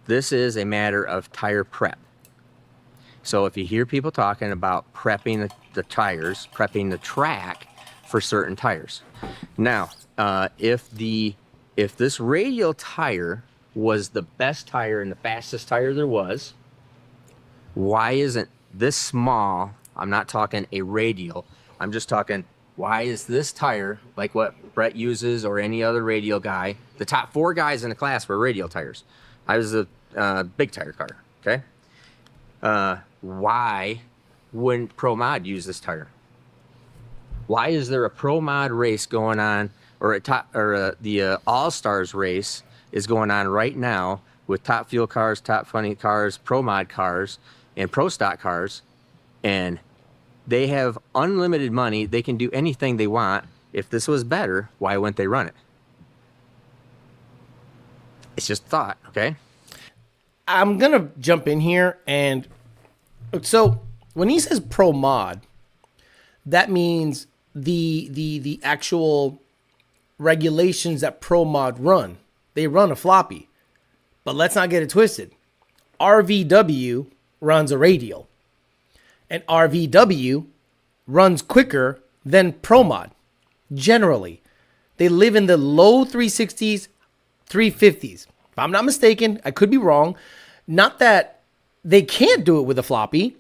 This is a matter of tire prep. So if you hear people talking about prepping the tires, prepping the track for certain tires. Now, if this radial tire was the best tire and the fastest tire there was, why isn't this small? I'm not talking a radial. I'm just talking, why is this tire, like what Brett uses or any other radial guy, the top 4 guys in the class were radial tires. I was a big tire car, okay? Why wouldn't Pro Mod use this tire? Why is there a Pro Mod race going on, or the All Stars race is going on right now with Top Fuel cars, Top Funny cars, Pro Mod cars, and Pro Stock cars, and they have unlimited money. They can do anything they want. If this was better, why wouldn't they run it? It's just thought, okay? I'm going to jump in here. And so when he says Pro Mod, that means the actual regulations that Pro Mod run. They run a floppy. But let's not get it twisted. RVW runs a radial. And RVW runs quicker than Pro Mod. Generally. They live in the low 360s, 350s. If I'm not mistaken, I could be wrong. Not that they can't do it with a floppy,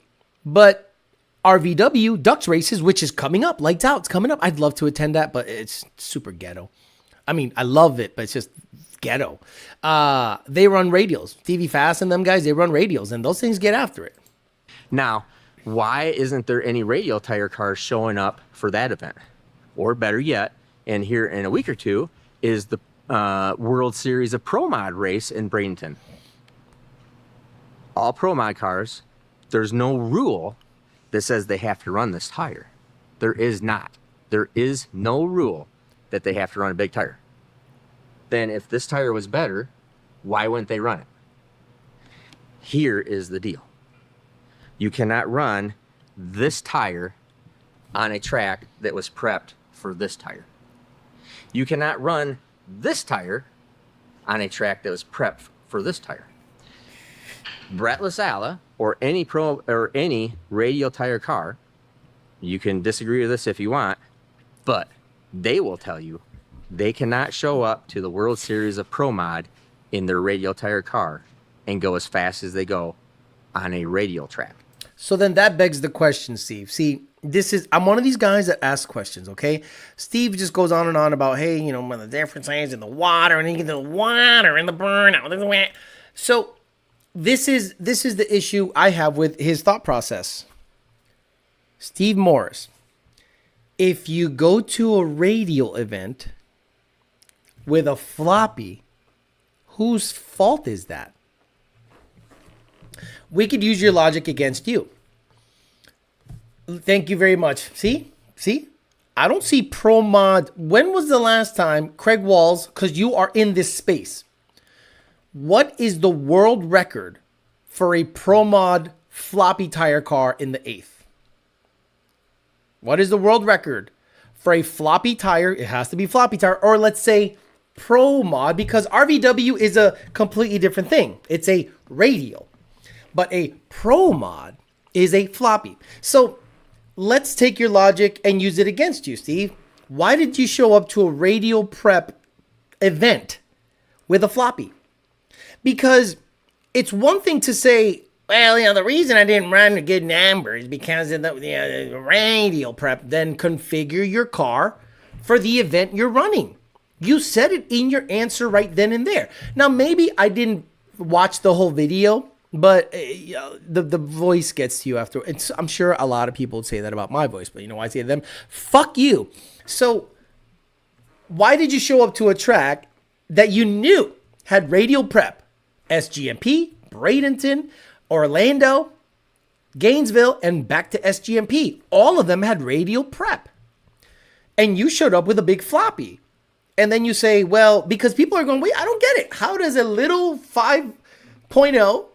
but RVW Ducks races, which is coming up, lights out, it's coming up. I'd love to attend that, but it's super ghetto. I mean, I love it, but it's just ghetto. They run radials. TV Fast and them guys, they run radials, and those things get after it. Now, why isn't there any radial tire cars showing up for that event? Or better yet, and here in a week or two, is the World Series of Pro Mod race in Bradenton. All Pro Mod cars, there's no rule that says they have to run this tire. There is not. There is no rule that they have to run a big tire. Then if this tire was better, why wouldn't they run it? Here is the deal. You cannot run this tire on a track that was prepped for this tire. You cannot run this tire on a track that was prepped for this tire. Brett LaSala or any radial tire car, you can disagree with this if you want, but they will tell you they cannot show up to the World Series of Pro Mod in their radial tire car and go as fast as they go on a radial track. So then that begs the question, Steve. See, I'm one of these guys that asks questions, okay? Steve just goes on and on about, hey, what the difference is in the water, and you get the water and the burnout. So this is the issue I have with his thought process. Steve Morris, if you go to a radial event with a floppy, whose fault is that? We could use your logic against you. Thank you very much. See? I don't see Pro Mod. When was the last time, Craig Walls, because you are in this space, what is the world record for a Pro Mod floppy tire car in the 8th? What is the world record for a floppy tire? It has to be floppy tire, or let's say Pro Mod, because RVW is a completely different thing. It's a radial. But a Pro Mod is a floppy. So let's take your logic and use it against you, Steve. Why did you show up to a radial prep event with a floppy? Because it's one thing to say, well, the reason I didn't run a good number is because of the radial prep. Then configure your car for the event you're running. You said it in your answer right then and there. Now, maybe I didn't watch the whole video, but the voice gets to you after. I'm sure a lot of people would say that about my voice, but I say to them, fuck you. So why did you show up to a track that you knew had radial prep? SGMP, Bradenton, Orlando, Gainesville, and back to SGMP. All of them had radial prep. And you showed up with a big floppy. And then you say, well, because people are going, wait, I don't get it. How does a little 5.0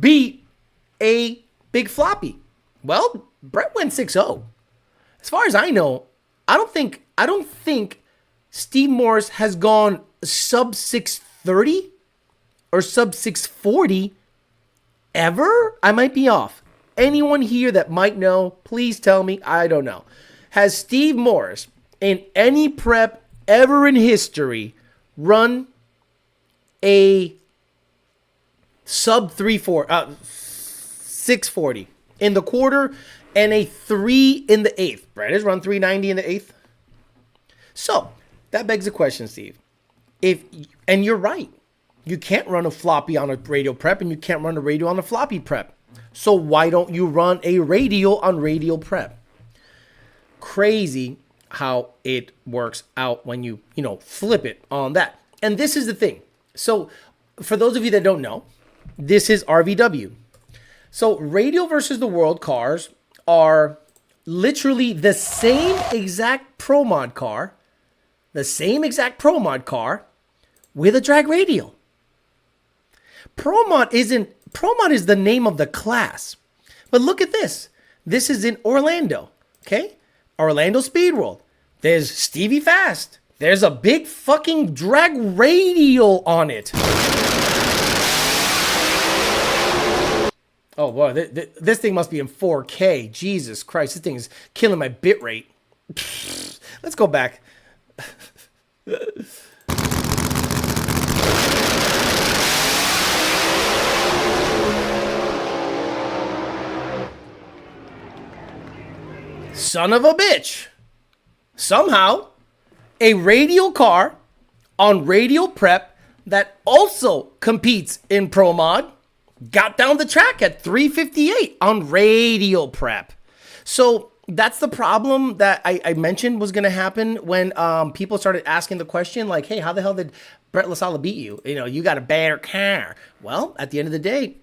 beat a big floppy? Well, Brett went 6.0. As far as I know, I don't think Steve Morse has gone sub 630 or sub 640 ever. I might be off. Anyone here that might know, please tell me. I don't know. Has Steve Morse in any prep ever in history run a sub 640 in the quarter and a 3 in the eighth? Brett has run 390 in the eighth. So that begs the question, Steve. And you're right. You can't run a floppy on a radial prep and you can't run a radial on a floppy prep. So why don't you run a radial on radial prep? Crazy how it works out when you flip it on that. And this is the thing. So for those of you that don't know, this is RVW. So Radial versus the World cars are literally the same exact Pro Mod car, with a drag radial. Pro Mod is the name of the class. But look at this. This is in Orlando, okay? Orlando Speed World. There's Stevie Fast. There's a big fucking drag radial on it. Oh, boy, this thing must be in 4K. Jesus Christ, this thing is killing my bit rate. Let's go back. Son of a bitch. Somehow, a radial car on radial prep that also competes in Pro Mod got down the track at 358 on radial prep. So that's the problem that I mentioned was going to happen when people started asking the question like, hey, how the hell did Brett LaSala beat you? You got a better car. Well, at the end of the day,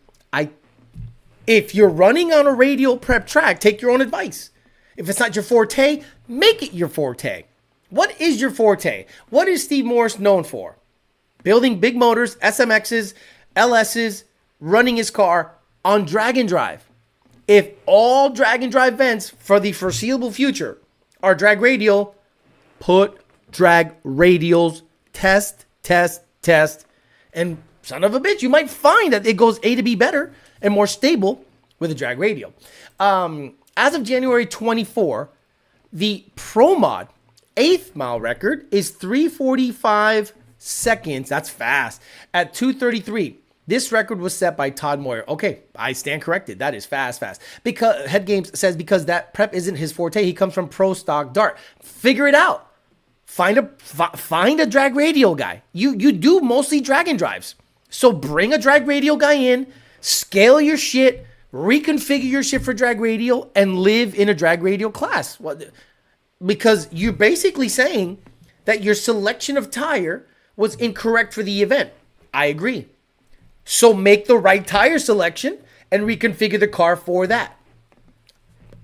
if you're running on a radial prep track, take your own advice. If it's not your forte, make it your forte. What is your forte? What is Steve Morse known for? Building big motors, SMXs, LSs, running his car on drag and drive. If all drag and drive vents for the foreseeable future are drag radial, put drag radials, test, and son of a bitch, you might find that it goes A to B better and more stable with a drag radial. As of January 24, the Pro Mod 8th mile record is 3:45 seconds. That's fast. At 2:33. This record was set by Todd Moyer. Okay, I stand corrected. That is fast. Because Head Games says because that prep isn't his forte, he comes from Pro Stock Dart. Figure it out. Find a drag radial guy. You do mostly drag and drives. So bring a drag radial guy in, scale your shit, reconfigure your shit for drag radial, and live in a drag radial class. Because you're basically saying that your selection of tire was incorrect for the event. I agree. So make the right tire selection and reconfigure the car for that.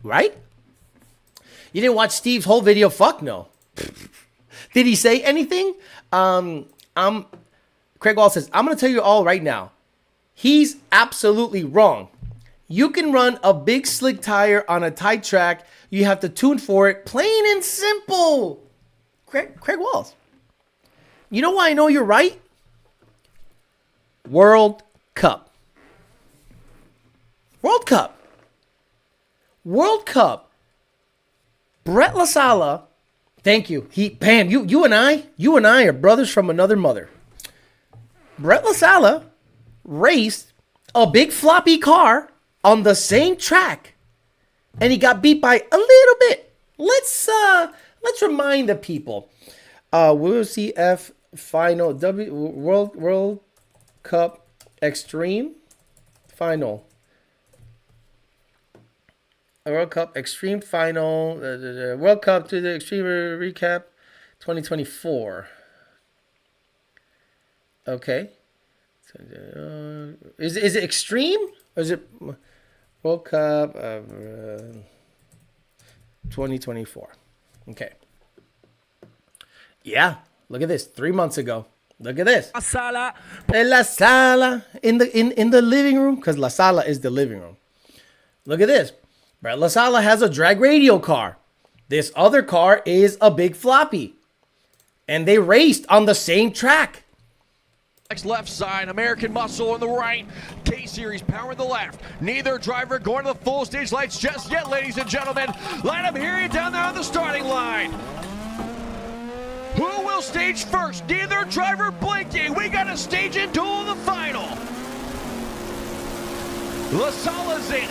Right? You didn't watch Steve's whole video? Fuck no. Did he say anything? Craig Wall says, I'm going to tell you all right now. He's absolutely wrong. You can run a big slick tire on a tight track. You have to tune for it. Plain and simple. Craig Walls. You know why I know you're right? World Cup. Brett LaSala. Thank you. You and I are brothers from another mother. Brett LaSala raced a big floppy car on the same track, and he got beat by a little bit. Let's remind the people. WCF final World Cup Extreme final. World Cup Extreme final. World Cup to the Extreme recap 2024. Okay. Is it Extreme or is it World Cup 2024? Okay. Yeah, Look at this. 3 months ago. Look at this. En la sala. In the living room. Because La Sala is the living room. Look at this. Brett LaSala has a drag radio car. This other car is a big floppy. And they raced on the same track. Next left side, American Muscle on the right, K-Series power on the left. Neither driver going to the full stage lights just yet, ladies and gentlemen. Let them hear you down there on the starting line. Who will stage first? Neither driver blinking. We got a staging duel in the final. LaSala's in.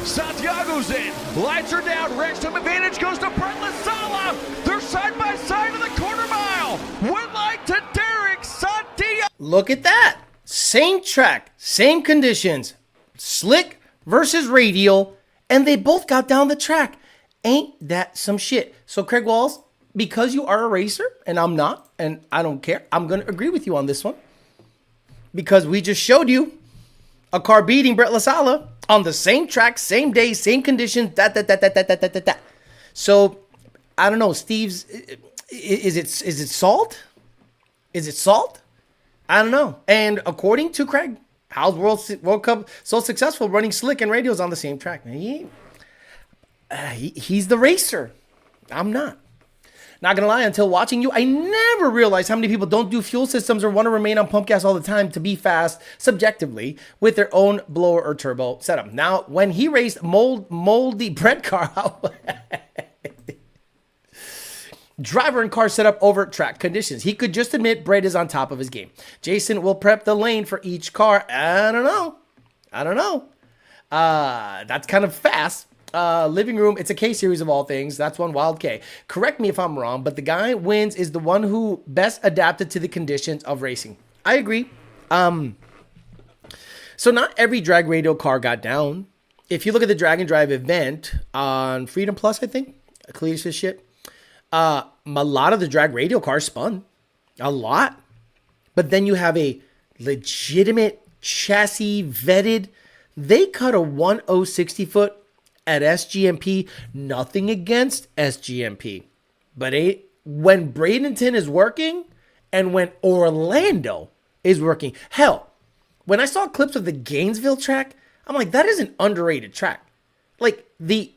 Santiago's in. Lights are down. Race time advantage goes to Brett LaSala. They're side by side in the quarter mile. Win like to Derek Santiago. Look at that. Same track, same conditions. Slick versus Radial, and they both got down the track. Ain't that some shit? So Craig Walls, because you are a racer and I'm not, and I don't care, I'm going to agree with you on this one. Because we just showed you a car beating Brett LaSala on the same track, same day, same conditions. So I don't know, Steve's. Is it salt? Is it salt? I don't know. And according to Craig, how's World Cup so successful running slick and radios on the same track? He's the racer. I'm not. Not gonna lie, until watching you, I never realized how many people don't do fuel systems or want to remain on pump gas all the time to be fast subjectively with their own blower or turbo setup. Now, when he raced moldy Brett car, driver and car setup over track conditions, he could just admit Brett is on top of his game. Jason will prep the lane for each car. I don't know. That's kind of fast. Living room, it's a K series of all things. That's one wild K. Correct me if I'm wrong, but the guy wins is the one who best adapted to the conditions of racing. I agree. So not every drag radio car got down. If you look at the drag and drive event on Freedom Plus, I think, clears this shit. A lot of the drag radio cars spun. A lot. But then you have a legitimate chassis vetted. They cut a 1060 foot at SGMP. Nothing against SGMP. But when Bradenton is working and when Orlando is working. Hell, when I saw clips of the Gainesville track, I'm like, that is an underrated track. Like, the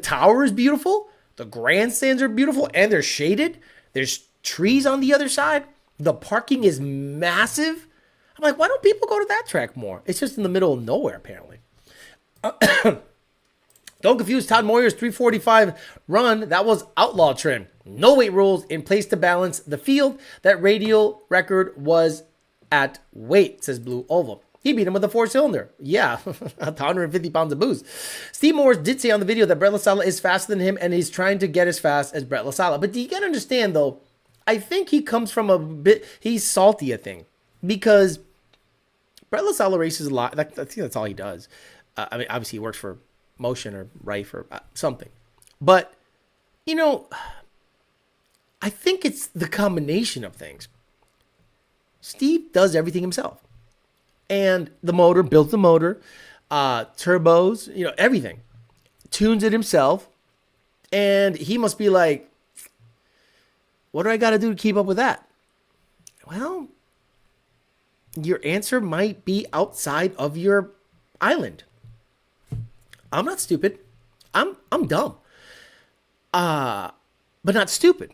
tower is beautiful. The grandstands are beautiful and they're shaded. There's trees on the other side. The parking is massive. I'm like, why don't people go to that track more? It's just in the middle of nowhere, apparently. Don't confuse Todd Moyer's 345 run. That was outlaw trim. No weight rules in place to balance the field. That radial record was at weight, says Blue Oval. He beat him with a 4-cylinder. Yeah, 150 pounds of boost. Steve Morris did say on the video that Brett LaSala is faster than him and he's trying to get as fast as Brett LaSala. But you got to understand, though, I think he comes from a bit, he's salty, I think. Because Brett LaSala races a lot. I think that's all he does. I mean, obviously he works for Motion or Rife or something. But, you know, I think it's the combination of things. Steve does everything himself. And the motor, built the motor, turbos, you know, everything. Tunes it himself. And he must be like, what do I got to do to keep up with that? Well, your answer might be outside of your island. I'm not stupid. I'm dumb. But not stupid.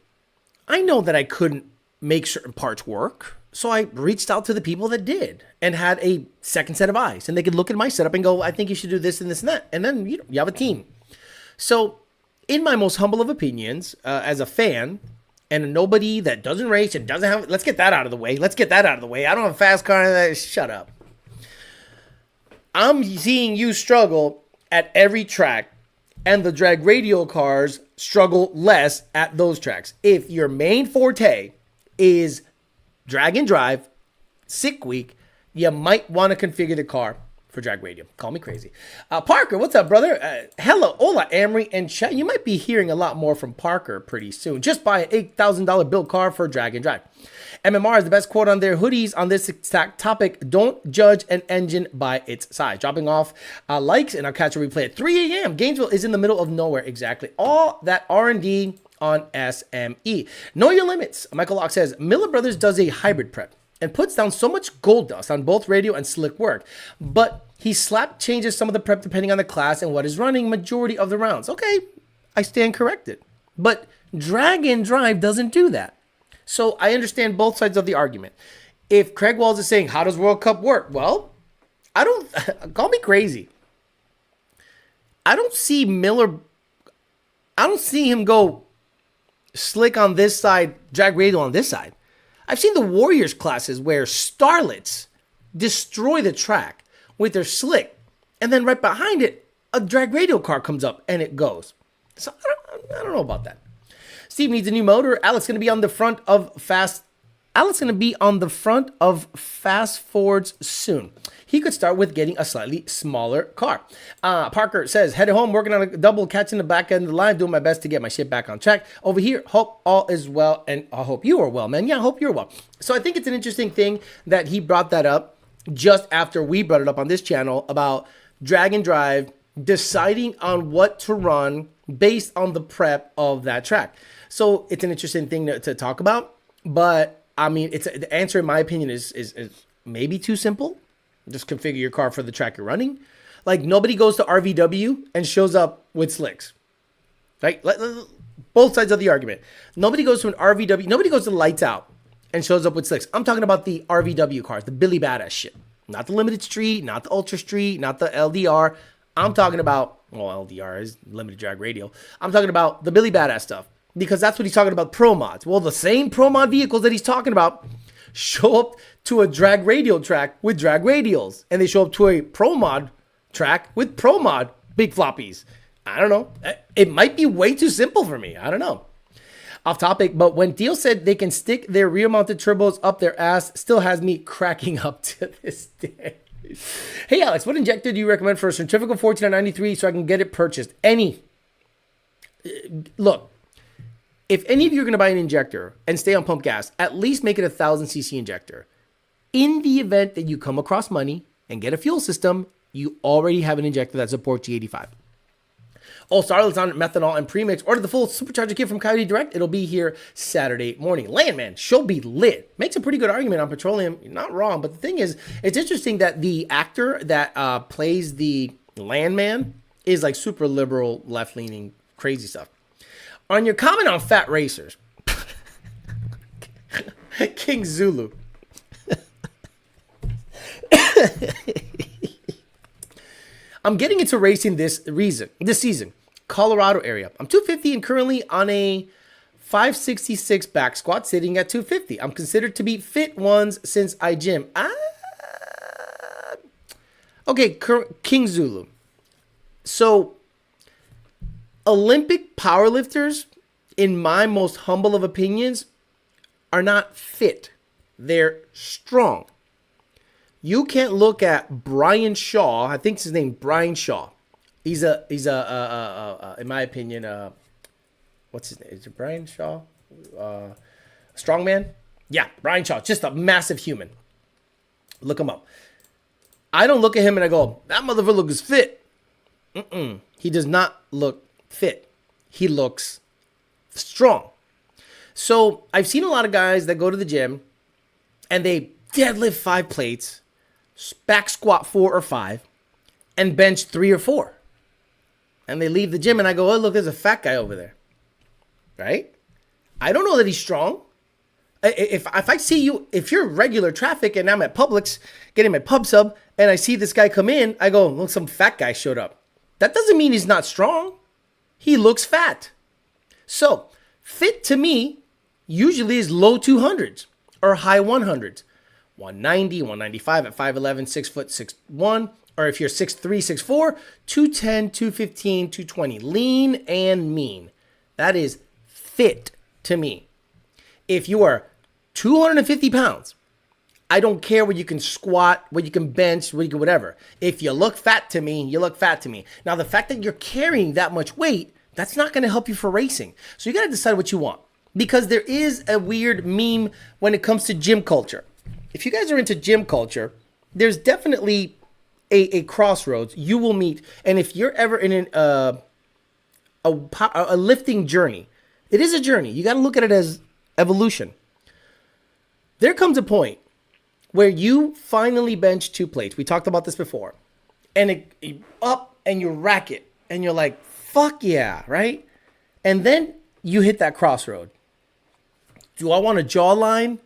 I know that I couldn't make certain parts work. So I reached out to the people that did and had a second set of eyes. And they could look at my setup and go, I think you should do this and this and that. And then you have a team. So in my most humble of opinions, as a fan and nobody that doesn't race and doesn't have, let's get that out of the way. I don't have a fast car. Shut up. I'm seeing you struggle at every track, and the drag radial cars struggle less at those tracks. If your main forte is drag and drive, sick week, you might want to configure the car for drag radio. Call me crazy. Parker, what's up, brother? Hello, hola, Amory and chat. You might be hearing a lot more from Parker pretty soon. Just buy an $8,000 built car for drag and drive. MMR is the best quote on their hoodies on this exact topic. Don't judge an engine by its size. Dropping off likes, and I'll catch a replay at 3 a.m. Gainesville is in the middle of nowhere, exactly. All that R&D on SME. Know your limits. Michael Locke says, Miller Brothers does a hybrid prep and puts down so much gold dust on both radio and slick work. But he slap changes some of the prep depending on the class and what is running majority of the rounds. Okay, I stand corrected. But drag and drive doesn't do that. So I understand both sides of the argument. If Craig Walls is saying, how does World Cup work? Well, I don't, call me crazy. I don't see him go slick on this side, drag radial on this side. I've seen the Warriors classes where starlets destroy the track with their slick, and then right behind it, a drag radial car comes up and it goes. So I don't know about that. Steve needs a new motor. Alex going to be on the front of Fast Fords soon. He could start with getting a slightly smaller car. Parker says, headed home, working on a double, catching the back end of the line, doing my best to get my shit back on track. Over here, hope all is well, and I hope you are well, man. Yeah, I hope you're well. So I think it's an interesting thing that he brought that up just after we brought it up on this channel about drag and drive, deciding on what to run based on the prep of that track. So it's an interesting thing to talk about, but I mean, the answer in my opinion is maybe too simple. Just configure your car for the track you're running. Like, nobody goes to RVW and shows up with slicks. Right? Both sides of the argument. Nobody goes to an RVW. Nobody goes to Lights Out and shows up with slicks. I'm talking about the RVW cars, the Billy Badass shit. Not the Limited Street, not the Ultra Street, not the LDR. I'm talking about, well, LDR is Limited Drag Radial. I'm talking about the Billy Badass stuff because that's what he's talking about, Pro Mods. Well, the same Pro Mod vehicles that he's talking about show up to a drag radial track with drag radials, and they show up to a Pro Mod track with Pro Mod big floppies. I don't know. It might be way too simple for me. I don't know. Off topic, but when Deal said they can stick their rear-mounted turbos up their ass, still has me cracking up to this day. Hey, Alex, what injector do you recommend for a Centrifugal 1493 so I can get it purchased? Any. Look, if any of you are going to buy an injector and stay on pump gas, at least make it a 1,000cc injector. In the event that you come across money and get a fuel system, you already have an injector that supports G85. All starlets on methanol and premix. Order the full supercharger kit from Coyote Direct. It'll be here Saturday morning. Landman, Shelby lit. Makes a pretty good argument on petroleum. You're not wrong. But the thing is, it's interesting that the actor that plays the Landman is like super liberal, left-leaning, crazy stuff. On your comment on fat racers, King Zulu. I'm getting into racing this season. Colorado area. I'm 250 and currently on a 566 back squat sitting at 250. I'm considered to be fit ones since I gym. Okay, King Zulu. So, Olympic powerlifters, in my most humble of opinions, are not fit. They're strong. You can't look at Brian Shaw. I think his name Brian Shaw. He's a in my opinion, what's his name? Is it Brian Shaw? Strongman? Yeah, Brian Shaw. Just a massive human. Look him up. I don't look at him and I go, that motherfucker looks fit. He does not look fit. He looks strong. So I've seen a lot of guys that go to the gym and they deadlift 5 plates, back squat 4 or 5, and bench 3 or 4. And they leave the gym and I go, oh, look, there's a fat guy over there. Right? I don't know that he's strong. If I see you, if you're regular traffic and I'm at Publix getting my pub sub and I see this guy come in, I go, look, some fat guy showed up. That doesn't mean he's not strong. He looks fat. So, fit to me usually is low 200s or high 100s. 190, 195 at 5'11", 6 foot 6'1", or if you're 6'3", 6'4", 210, 215, 220. Lean and mean. That is fit to me. If you are 250 pounds, I don't care what you can squat, what you can bench, what you can whatever. If you look fat to me, you look fat to me. Now, the fact that you're carrying that much weight, that's not going to help you for racing. So you got to decide what you want. Because there is a weird meme when it comes to gym culture. If you guys are into gym culture, there's definitely a crossroads you will meet. And if you're ever in a lifting journey, It is a journey. You got to look at it as evolution. There comes a point where you finally bench 2 plates. We talked about this before. And you up and you rack it. And you're like, fuck yeah, right? And then you hit that crossroad. Do I want a jawline,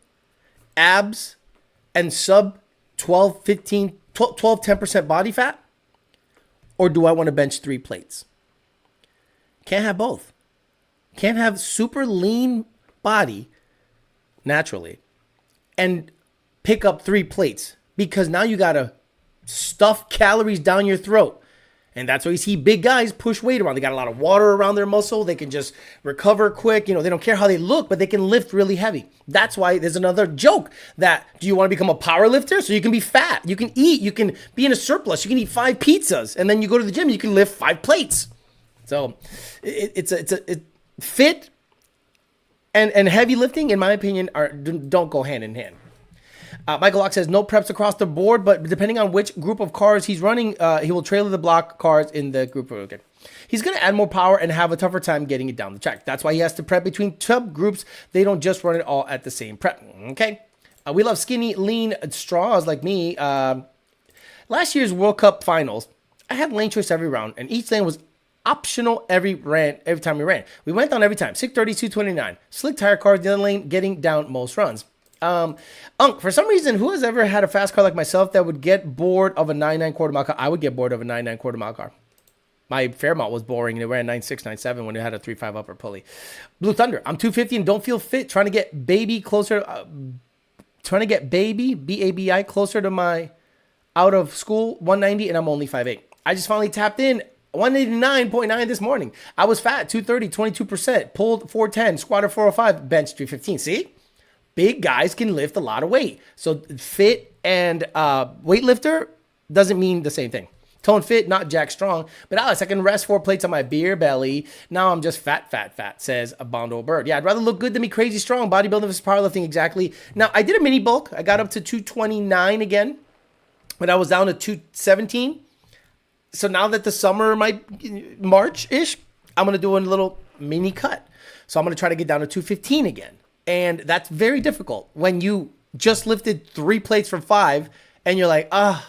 abs, and sub 12, 15, 12, 10% body fat? Or do I want to bench 3 plates? Can't have both. Can't have super lean body naturally and pick up 3 plates, because now you got to stuff calories down your throat. And that's why you see big guys push weight around. They got a lot of water around their muscle. They can just recover quick. You know, they don't care how they look, but they can lift really heavy. That's why there's another joke that, do you want to become a power lifter? So you can be fat. You can eat. You can be in a surplus. You can eat 5 pizzas. And then you go to the gym, you can lift 5 plates. So it's fit and heavy lifting, in my opinion, don't go hand in hand. Michael Locke says no preps across the board, but depending on which group of cars he's running, he will trailer the block cars in the group. Okay. He's going to add more power and have a tougher time getting it down the track. That's why he has to prep between sub groups. They don't just run it all at the same prep. Okay. We love skinny, lean straws like me. Last year's World Cup finals, I had lane choice every round, and each lane was optional every time we ran. We went down every time. 630, 229. Slick tire cars, the other lane getting down most runs. For some reason, who has ever had a fast car like myself that would get bored of a 9.9 quarter mile car? I would get bored of a 9.9 quarter mile car. My Fairmont was boring, and it ran 9.6, 9.7 when it had a 3.5 upper pulley. Blue Thunder, I'm 250 and don't feel fit. Trying to get baby closer, B-A-B-I, closer to my out of school 190, and I'm only 5'8". I just finally tapped in 189.9 this morning. I was fat, 230, 22%, pulled 410, squatted 405, bench 315. See? Big guys can lift a lot of weight. So fit and weightlifter doesn't mean the same thing. Tone fit, not jack strong. But Alex, I can rest 4 plates on my beer belly. Now I'm just fat, says a Bondo Bird. Yeah, I'd rather look good than be crazy strong. Bodybuilding versus powerlifting, exactly. Now, I did a mini bulk. I got up to 229 again, but I was down to 217. So now that the summer might March-ish, I'm going to do a little mini cut. So I'm going to try to get down to 215 again. And that's very difficult when you just lifted 3 plates from 5 and you're like, I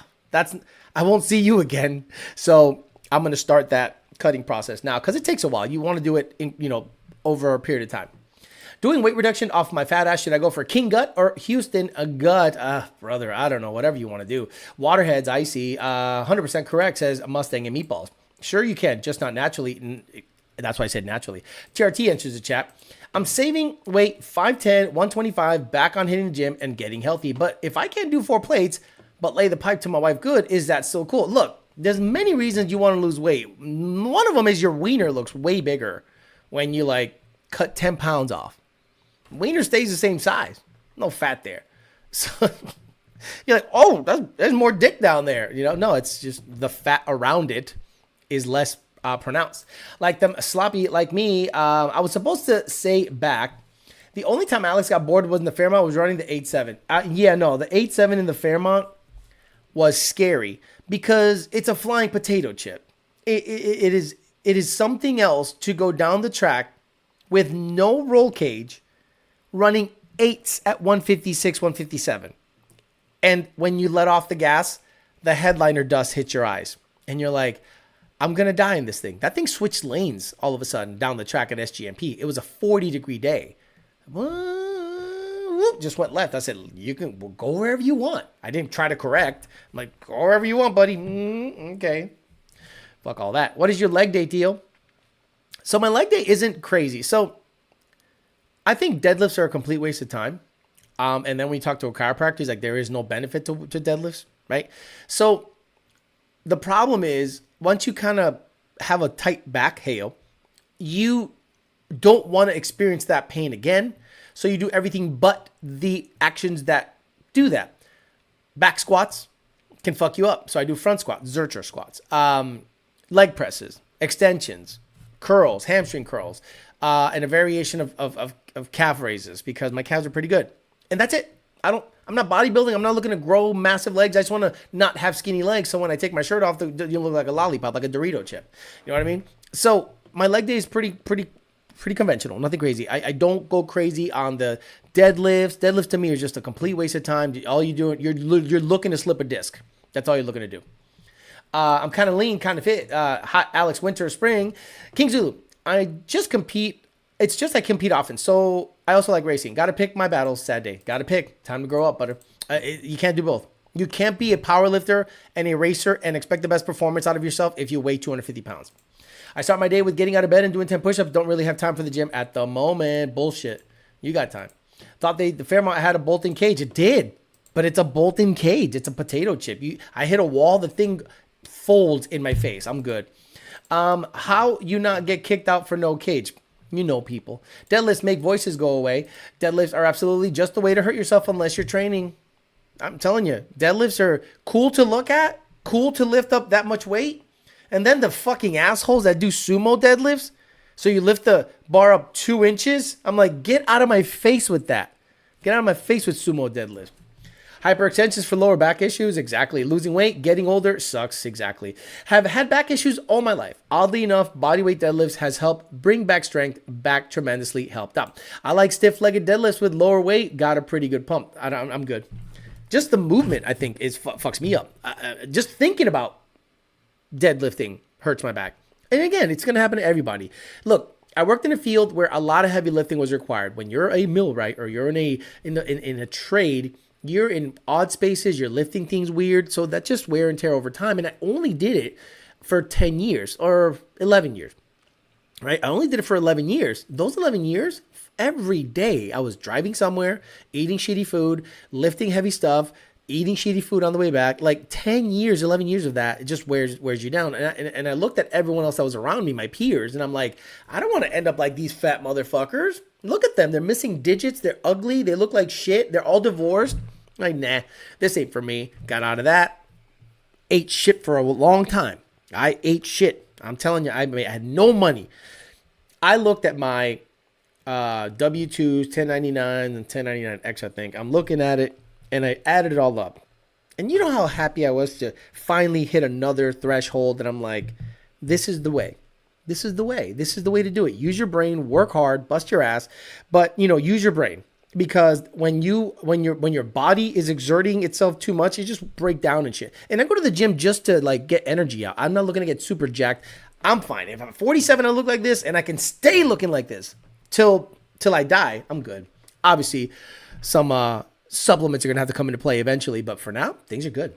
won't see you again. So I'm going to start that cutting process now, because it takes a while. You want to do it over a period of time. Doing weight reduction off my fat ass. Should I go for King Gut or Houston a gut? Brother, I don't know. Whatever you want to do. Waterheads, icy. 100% correct, says Mustang and meatballs. Sure you can, just not naturally. That's why I said naturally. TRT enters the chat. I'm saving weight 5'10", 125, back on hitting the gym and getting healthy. But if I can't do 4 plates, but lay the pipe to my wife good, is that still cool? Look, there's many reasons you want to lose weight. One of them is your wiener looks way bigger when you cut 10 pounds off. Wiener stays the same size. No fat there. So you're like, oh, there's more dick down there. No, it's just the fat around it is less pronounced. Like them sloppy like me, I was supposed to say back. The only time Alex got bored was in the Fairmont was running the 8.7. The 8.7 in the Fairmont was scary because it's a flying potato chip. It is something else to go down the track with no roll cage, running 8s at 156, 157. And when you let off the gas, the headliner dust hits your eyes. And you're like, I'm going to die in this thing. That thing switched lanes all of a sudden down the track at SGMP. It was a 40-degree day. Just went left. I said, you can go wherever you want. I didn't try to correct. I'm like, go wherever you want, buddy. Okay. Fuck all that. What is your leg day deal? So my leg day isn't crazy. So I think deadlifts are a complete waste of time. And then when you talk to a chiropractor, he's like, there is no benefit to deadlifts, right? So the problem is, once you kind of have a tight back, you don't want to experience that pain again. So you do everything but the actions that do that. Back squats can fuck you up. So I do front squats, Zercher squats, leg presses, extensions, curls, hamstring curls, and a variation of calf raises because my calves are pretty good. And that's it. I'm not bodybuilding. I'm not looking to grow massive legs. I just want to not have skinny legs. So when I take my shirt off, you look like a lollipop, like a Dorito chip. You know what I mean? So my leg day is pretty Pretty conventional, nothing crazy. I don't go crazy on the deadlifts. Deadlifts to me is just a complete waste of time. All you do, you're looking to slip a disc. That's all you're looking to do. I'm kind of lean, kind of fit. Hot Alex, winter, spring. King Zulu, I just compete. It's just I compete often. So I also like racing. Got to pick my battles. Sad day. Got to pick. Time to grow up, butter. You can't do both. You can't be a power lifter and a racer and expect the best performance out of yourself if you weigh 250 pounds. I start my day with getting out of bed and doing 10 push-ups. Don't really have time for the gym at the moment. Bullshit. You got time. Thought the Fairmont had a bolt-in cage. It did. But it's a bolt-in cage. It's a potato chip. I hit a wall. The thing folds in my face. I'm good. How you not get kicked out for no cage? You know people. Deadlifts make voices go away. Deadlifts are absolutely just the way to hurt yourself unless you're training. I'm telling you. Deadlifts are cool to look at. Cool to lift up that much weight. And then the fucking assholes that do sumo deadlifts. So you lift the bar up 2 inches. I'm like, get out of my face with that. Get out of my face with sumo deadlifts. Hyperextensions for lower back issues. Exactly. Losing weight, getting older. Sucks. Exactly. Have had back issues all my life. Oddly enough, bodyweight deadlifts has helped bring back strength back tremendously. Helped out. I like stiff-legged deadlifts with lower weight. Got a pretty good pump. I'm good. Just the movement, I think, fucks me up. Just thinking about deadlifting hurts my back. And again, it's going to happen to everybody. Look, I worked in a field where a lot of heavy lifting was required. When you're a millwright or you're in a trade, you're in odd spaces, you're lifting things weird. So that's just wear and tear over time. And I only did it for 10 years or 11 years, right? I only did it for 11 years. Those 11 years, every day I was driving somewhere, eating shitty food, lifting heavy stuff, eating shitty food on the way back. Like 10 years, 11 years of that, it just wears you down. And I looked at everyone else that was around me, my peers, and I'm like, I don't want to end up like these fat motherfuckers. Look at them. They're missing digits. They're ugly. They look like shit. They're all divorced. Like, nah, this ain't for me. Got out of that. Ate shit for a long time. I ate shit. I'm telling you, I had no money. I looked at my W-2s, 1099 and 1099X, I think. I'm looking at it. And I added it all up. And you know how happy I was to finally hit another threshold. And I'm like, this is the way. This is the way. This is the way to do it. Use your brain, work hard, bust your ass. But, use your brain. Because when your body is exerting itself too much, you just break down and shit. And I go to the gym just to like get energy out. I'm not looking to get super jacked. I'm fine. If I'm 47, I look like this and I can stay looking like this till I die, I'm good. Obviously, some supplements are going to have to come into play eventually, but for now, things are good.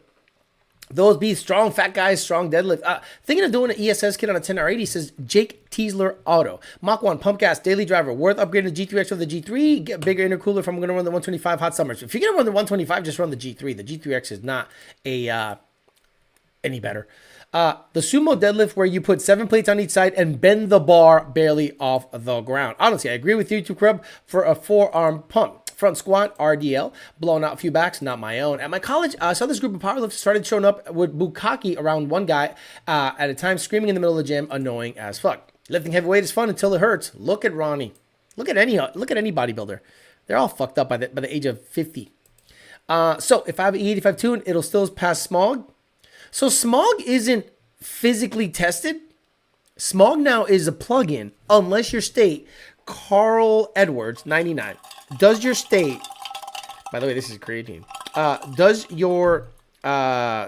Those be strong fat guys, strong deadlift. Thinking of doing an ESS kit on a 10R80, says Jake Teasler Auto. Mach 1, pump gas, daily driver. Worth upgrading the G3X over the G3. Get bigger intercooler if I'm going to run the 125 hot summers. If you're going to run the 125, just run the G3. The G3X is not any better. The sumo deadlift where you put 7 plates on each side and bend the bar barely off the ground. Honestly, I agree with you, Crub, for a forearm pump. Front squat, RDL, blowing out a few backs, not my own. At my college, I saw this group of powerlifters started showing up with bukkake around one guy at a time, screaming in the middle of the gym, annoying as fuck. Lifting heavyweight is fun until it hurts. Look at Ronnie. Look at any bodybuilder. They're all fucked up by the age of 50. So if I have an E85 tune, it'll still pass Smog. So Smog isn't physically tested. Smog now is a plug-in unless your state, Carl Edwards, 99. Does your state, by the way, this is creatine. Does your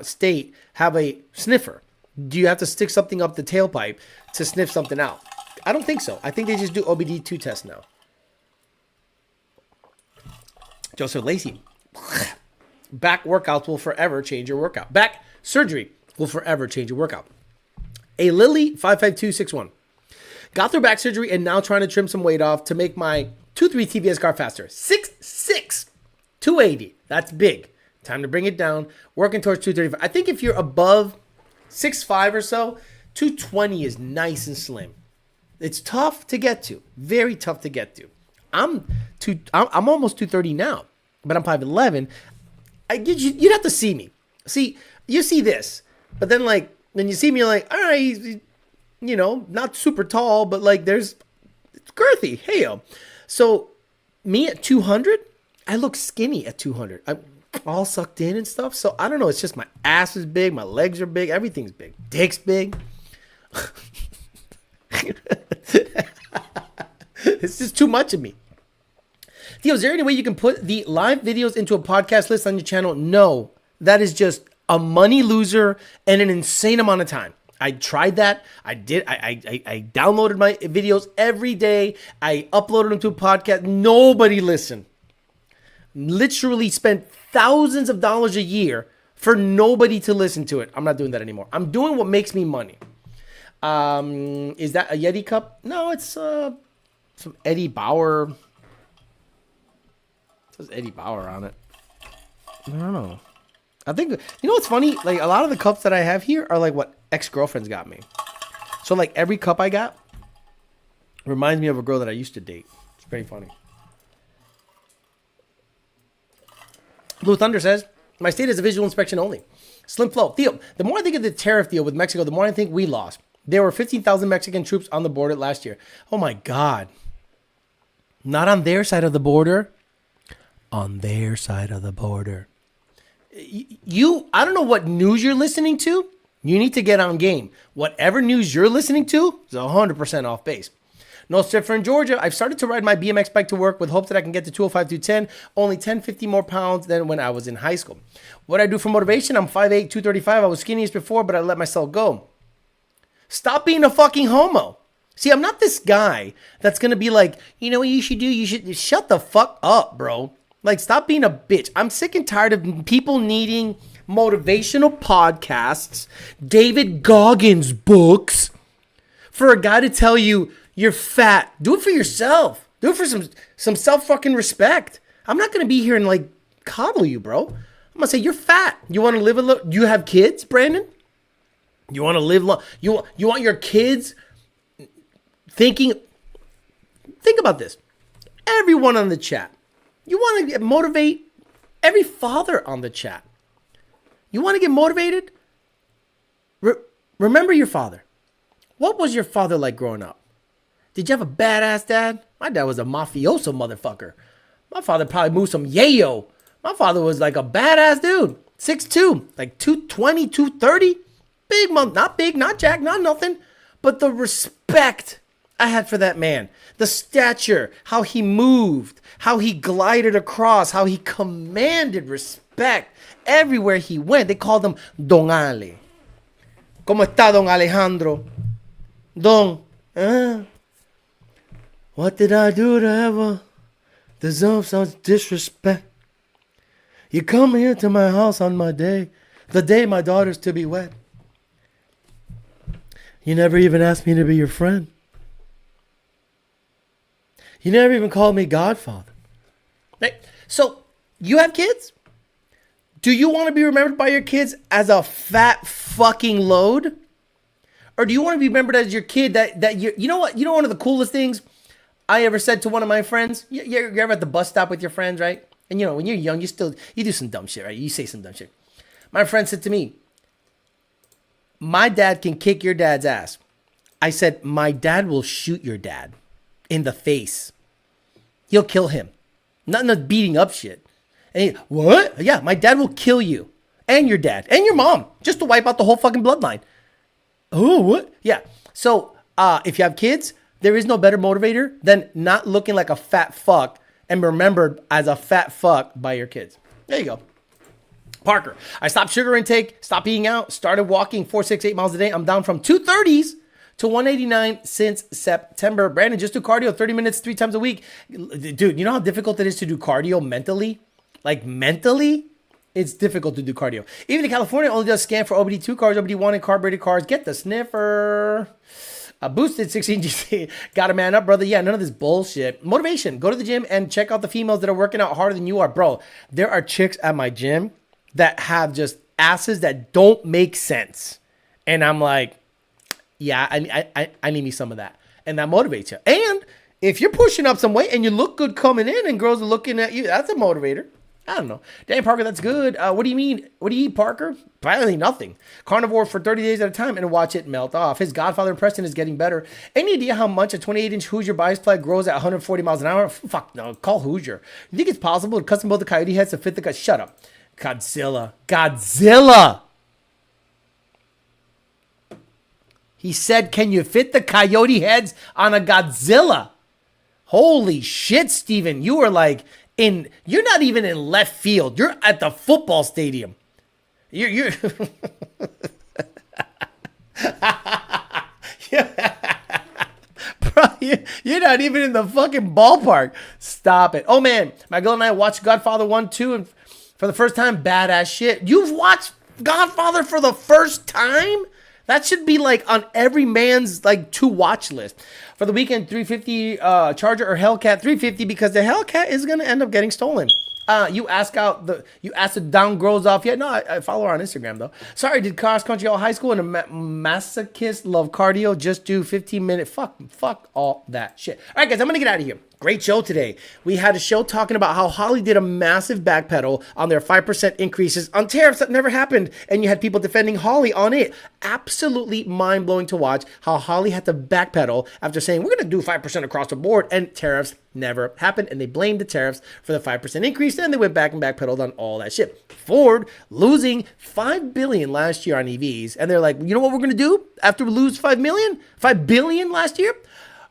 state have a sniffer? Do you have to stick something up the tailpipe to sniff something out? I don't think so. I think they just do OBD2 tests now. Joseph Lacey. Back workouts will forever change your workout. Back surgery will forever change your workout. A Lily 55261. Got through back surgery and now trying to trim some weight off to make my 2.3 TBS car faster. 6'6", 280. That's big. Time to bring it down. Working towards 235. I think if you're above 6'5" or so, 220 is nice and slim. It's tough to get to. Very tough to get to. I'm almost 230 now, but I'm 5'11". You'd have to see me. See, you see this, but then you see me, you're like, all right, he's, not super tall, but it's girthy. Hey, yo. So me at 200, I look skinny at 200. I'm all sucked in and stuff. So I don't know. It's just my ass is big. My legs are big. Everything's big. Dick's big. It's just too much of me. Theo, is there any way you can put the live videos into a podcast list on your channel? No, that is just a money loser and an insane amount of time. I tried that. I downloaded my videos every day. I uploaded them to a podcast. Nobody listened. Literally spent thousands of dollars a year for nobody to listen to it. I'm not doing that anymore. I'm doing what makes me money. Is that a Yeti cup? No, it's some Eddie Bauer. It says Eddie Bauer on it. I don't know. I think, you know what's funny? Like, a lot of the cups that I have here are like what ex-girlfriends got me. So like every cup I got reminds me of a girl that I used to date. It's pretty funny. Blue Thunder says, my state is a visual inspection only. Slim Flow. Theo, the more I think of the tariff deal with Mexico, the more I think we lost. There were 15,000 Mexican troops on the border last year. Oh my God. Not on their side of the border. On their side of the border. I don't know what news you're listening to. You need to get on game. Whatever news you're listening to is 100% off base. No Stiffer in Georgia. I've started to ride my BMX bike to work with hopes that I can get to 205, 210, only 10, 50 more pounds than when I was in high school. What I do for motivation, I'm 5'8", 235. I was skinniest before, but I let myself go. Stop being a fucking homo. See, I'm not this guy that's going to be like, you know what you should do? You should shut the fuck up, bro. Like, stop being a bitch. I'm sick and tired of people needing motivational podcasts, David Goggins books, for a guy to tell you you're fat. Do it for yourself. Do it for some self-fucking respect. I'm not going to be here and, like, coddle you, bro. I'm going to say, you're fat. You want to live a little... You have kids, Brandon? You want to live long? You want your kids thinking... Think about this. Everyone on the chat. You want to motivate every father on the chat. You want to get motivated? Remember your father. What was your father like growing up? Did you have a badass dad? My dad was a mafioso motherfucker. My father probably moved some yayo. My father was like a badass dude. 6'2", like 220, 230. Big mom, not big, not jack, not nothing. But the respect I had for that man. The stature, how he moved, how he glided across, how he commanded respect everywhere he went. They called him Don Ale. ¿Cómo está, Don Alejandro? Don, what did I do to ever deserve such disrespect? You come here to my house on my day, the day my daughter's to be wed. You never even asked me to be your friend. You never even called me Godfather. Right? So, you have kids? Do you want to be remembered by your kids as a fat fucking load? Or do you want to be remembered as your kid that you know what? You know one of the coolest things I ever said to one of my friends? You're ever at the bus stop with your friends, right? And you know, when you're young, you do some dumb shit, right? You say some dumb shit. My friend said to me, my dad can kick your dad's ass. I said, my dad will shoot your dad in the face. He'll kill him. Nothing of beating up shit. And he, what? Yeah, my dad will kill you and your dad and your mom just to wipe out the whole fucking bloodline. Oh, what? Yeah. So if you have kids, there is no better motivator than not looking like a fat fuck and remembered as a fat fuck by your kids. There you go. Parker, I stopped sugar intake, stopped eating out, started walking 4, 6, 8 miles a day. I'm down from 230s to 189 since September. Brandon, just do cardio 30 minutes 3 times a week. Dude, you know how difficult it is to do cardio mentally? Like mentally, it's difficult to do cardio. Even in California, only does scan for OBD2 cars, OBD1 and carbureted cars. Get the sniffer. Boosted 16 GC. Got a man up, brother. Yeah, none of this bullshit. Motivation. Go to the gym and check out the females that are working out harder than you are. Bro, there are chicks at my gym that have just asses that don't make sense. And I'm like, yeah, I need me some of that. And that motivates you. And if you're pushing up some weight and you look good coming in and girls are looking at you, that's a motivator. I don't know. Damn, Parker, that's good. What do you mean? What do you eat, Parker? Probably nothing. Carnivore for 30 days at a time and watch it melt off. His godfather Preston is getting better. Any idea how much a 28-inch Hoosier bias flag grows at 140 miles an hour? Fuck no. Call Hoosier. You think it's possible to custom build the Coyote heads to fit the... Shut up. Godzilla. Godzilla! He said, can you fit the Coyote heads on a Godzilla? Holy shit, Steven. You are like you're not even in left field. You're at the football stadium. You're Bro, you're not even in the fucking ballpark. Stop it. Oh man, my girl and I watched Godfather 1, 2, and for the first time, badass shit. You've watched Godfather for the first time? That should be like on every man's like to watch list. For the weekend, 350 Charger or Hellcat 350 because the Hellcat is gonna end up getting stolen. You ask the down grows off yet? No, I follow her on Instagram though. Sorry, did cross country all high school and a masochist love cardio? Just do 15-minute. Fuck all that shit. All right, guys, I'm gonna get out of here. Great show today. We had a show talking about how Holley did a massive backpedal on their 5% increases on tariffs that never happened. And you had people defending Holley on it. Absolutely mind-blowing to watch how Holley had to backpedal after saying, we're going to do 5% across the board. And tariffs never happened. And they blamed the tariffs for the 5% increase. And they went back and backpedaled on all that shit. Ford losing $5 billion last year on EVs. And they're like, you know what we're going to do after we lose $5 billion last year?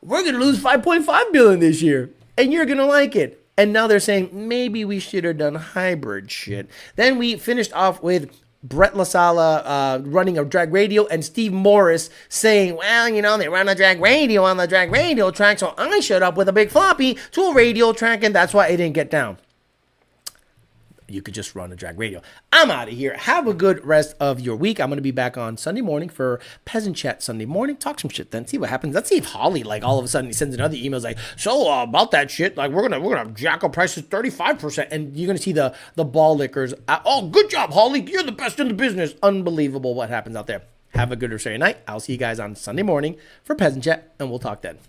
We're going to lose $5.5 billion this year, and you're going to like it. And now they're saying, maybe we should have done hybrid shit. Then we finished off with Brett LaSala running a drag radial and Steve Morris saying, well, you know, they run a drag radial on the drag radial track, so I showed up with a big floppy to a radial track, and that's why I didn't get down. You could just run a drag radial. I'm out of here. Have a good rest of your week. I'm going to be back on Sunday morning for Peasant Chat Sunday morning. Talk some shit then. See what happens. Let's see if Holley, like, all of a sudden he sends another email like, so about that shit, like, we're gonna jack up prices 35%, and you're gonna see the ball lickers. Oh, good job, Holley. You're the best in the business. Unbelievable what happens out there. Have a good rest of your night. I'll see you guys on Sunday morning for Peasant Chat, and we'll talk then.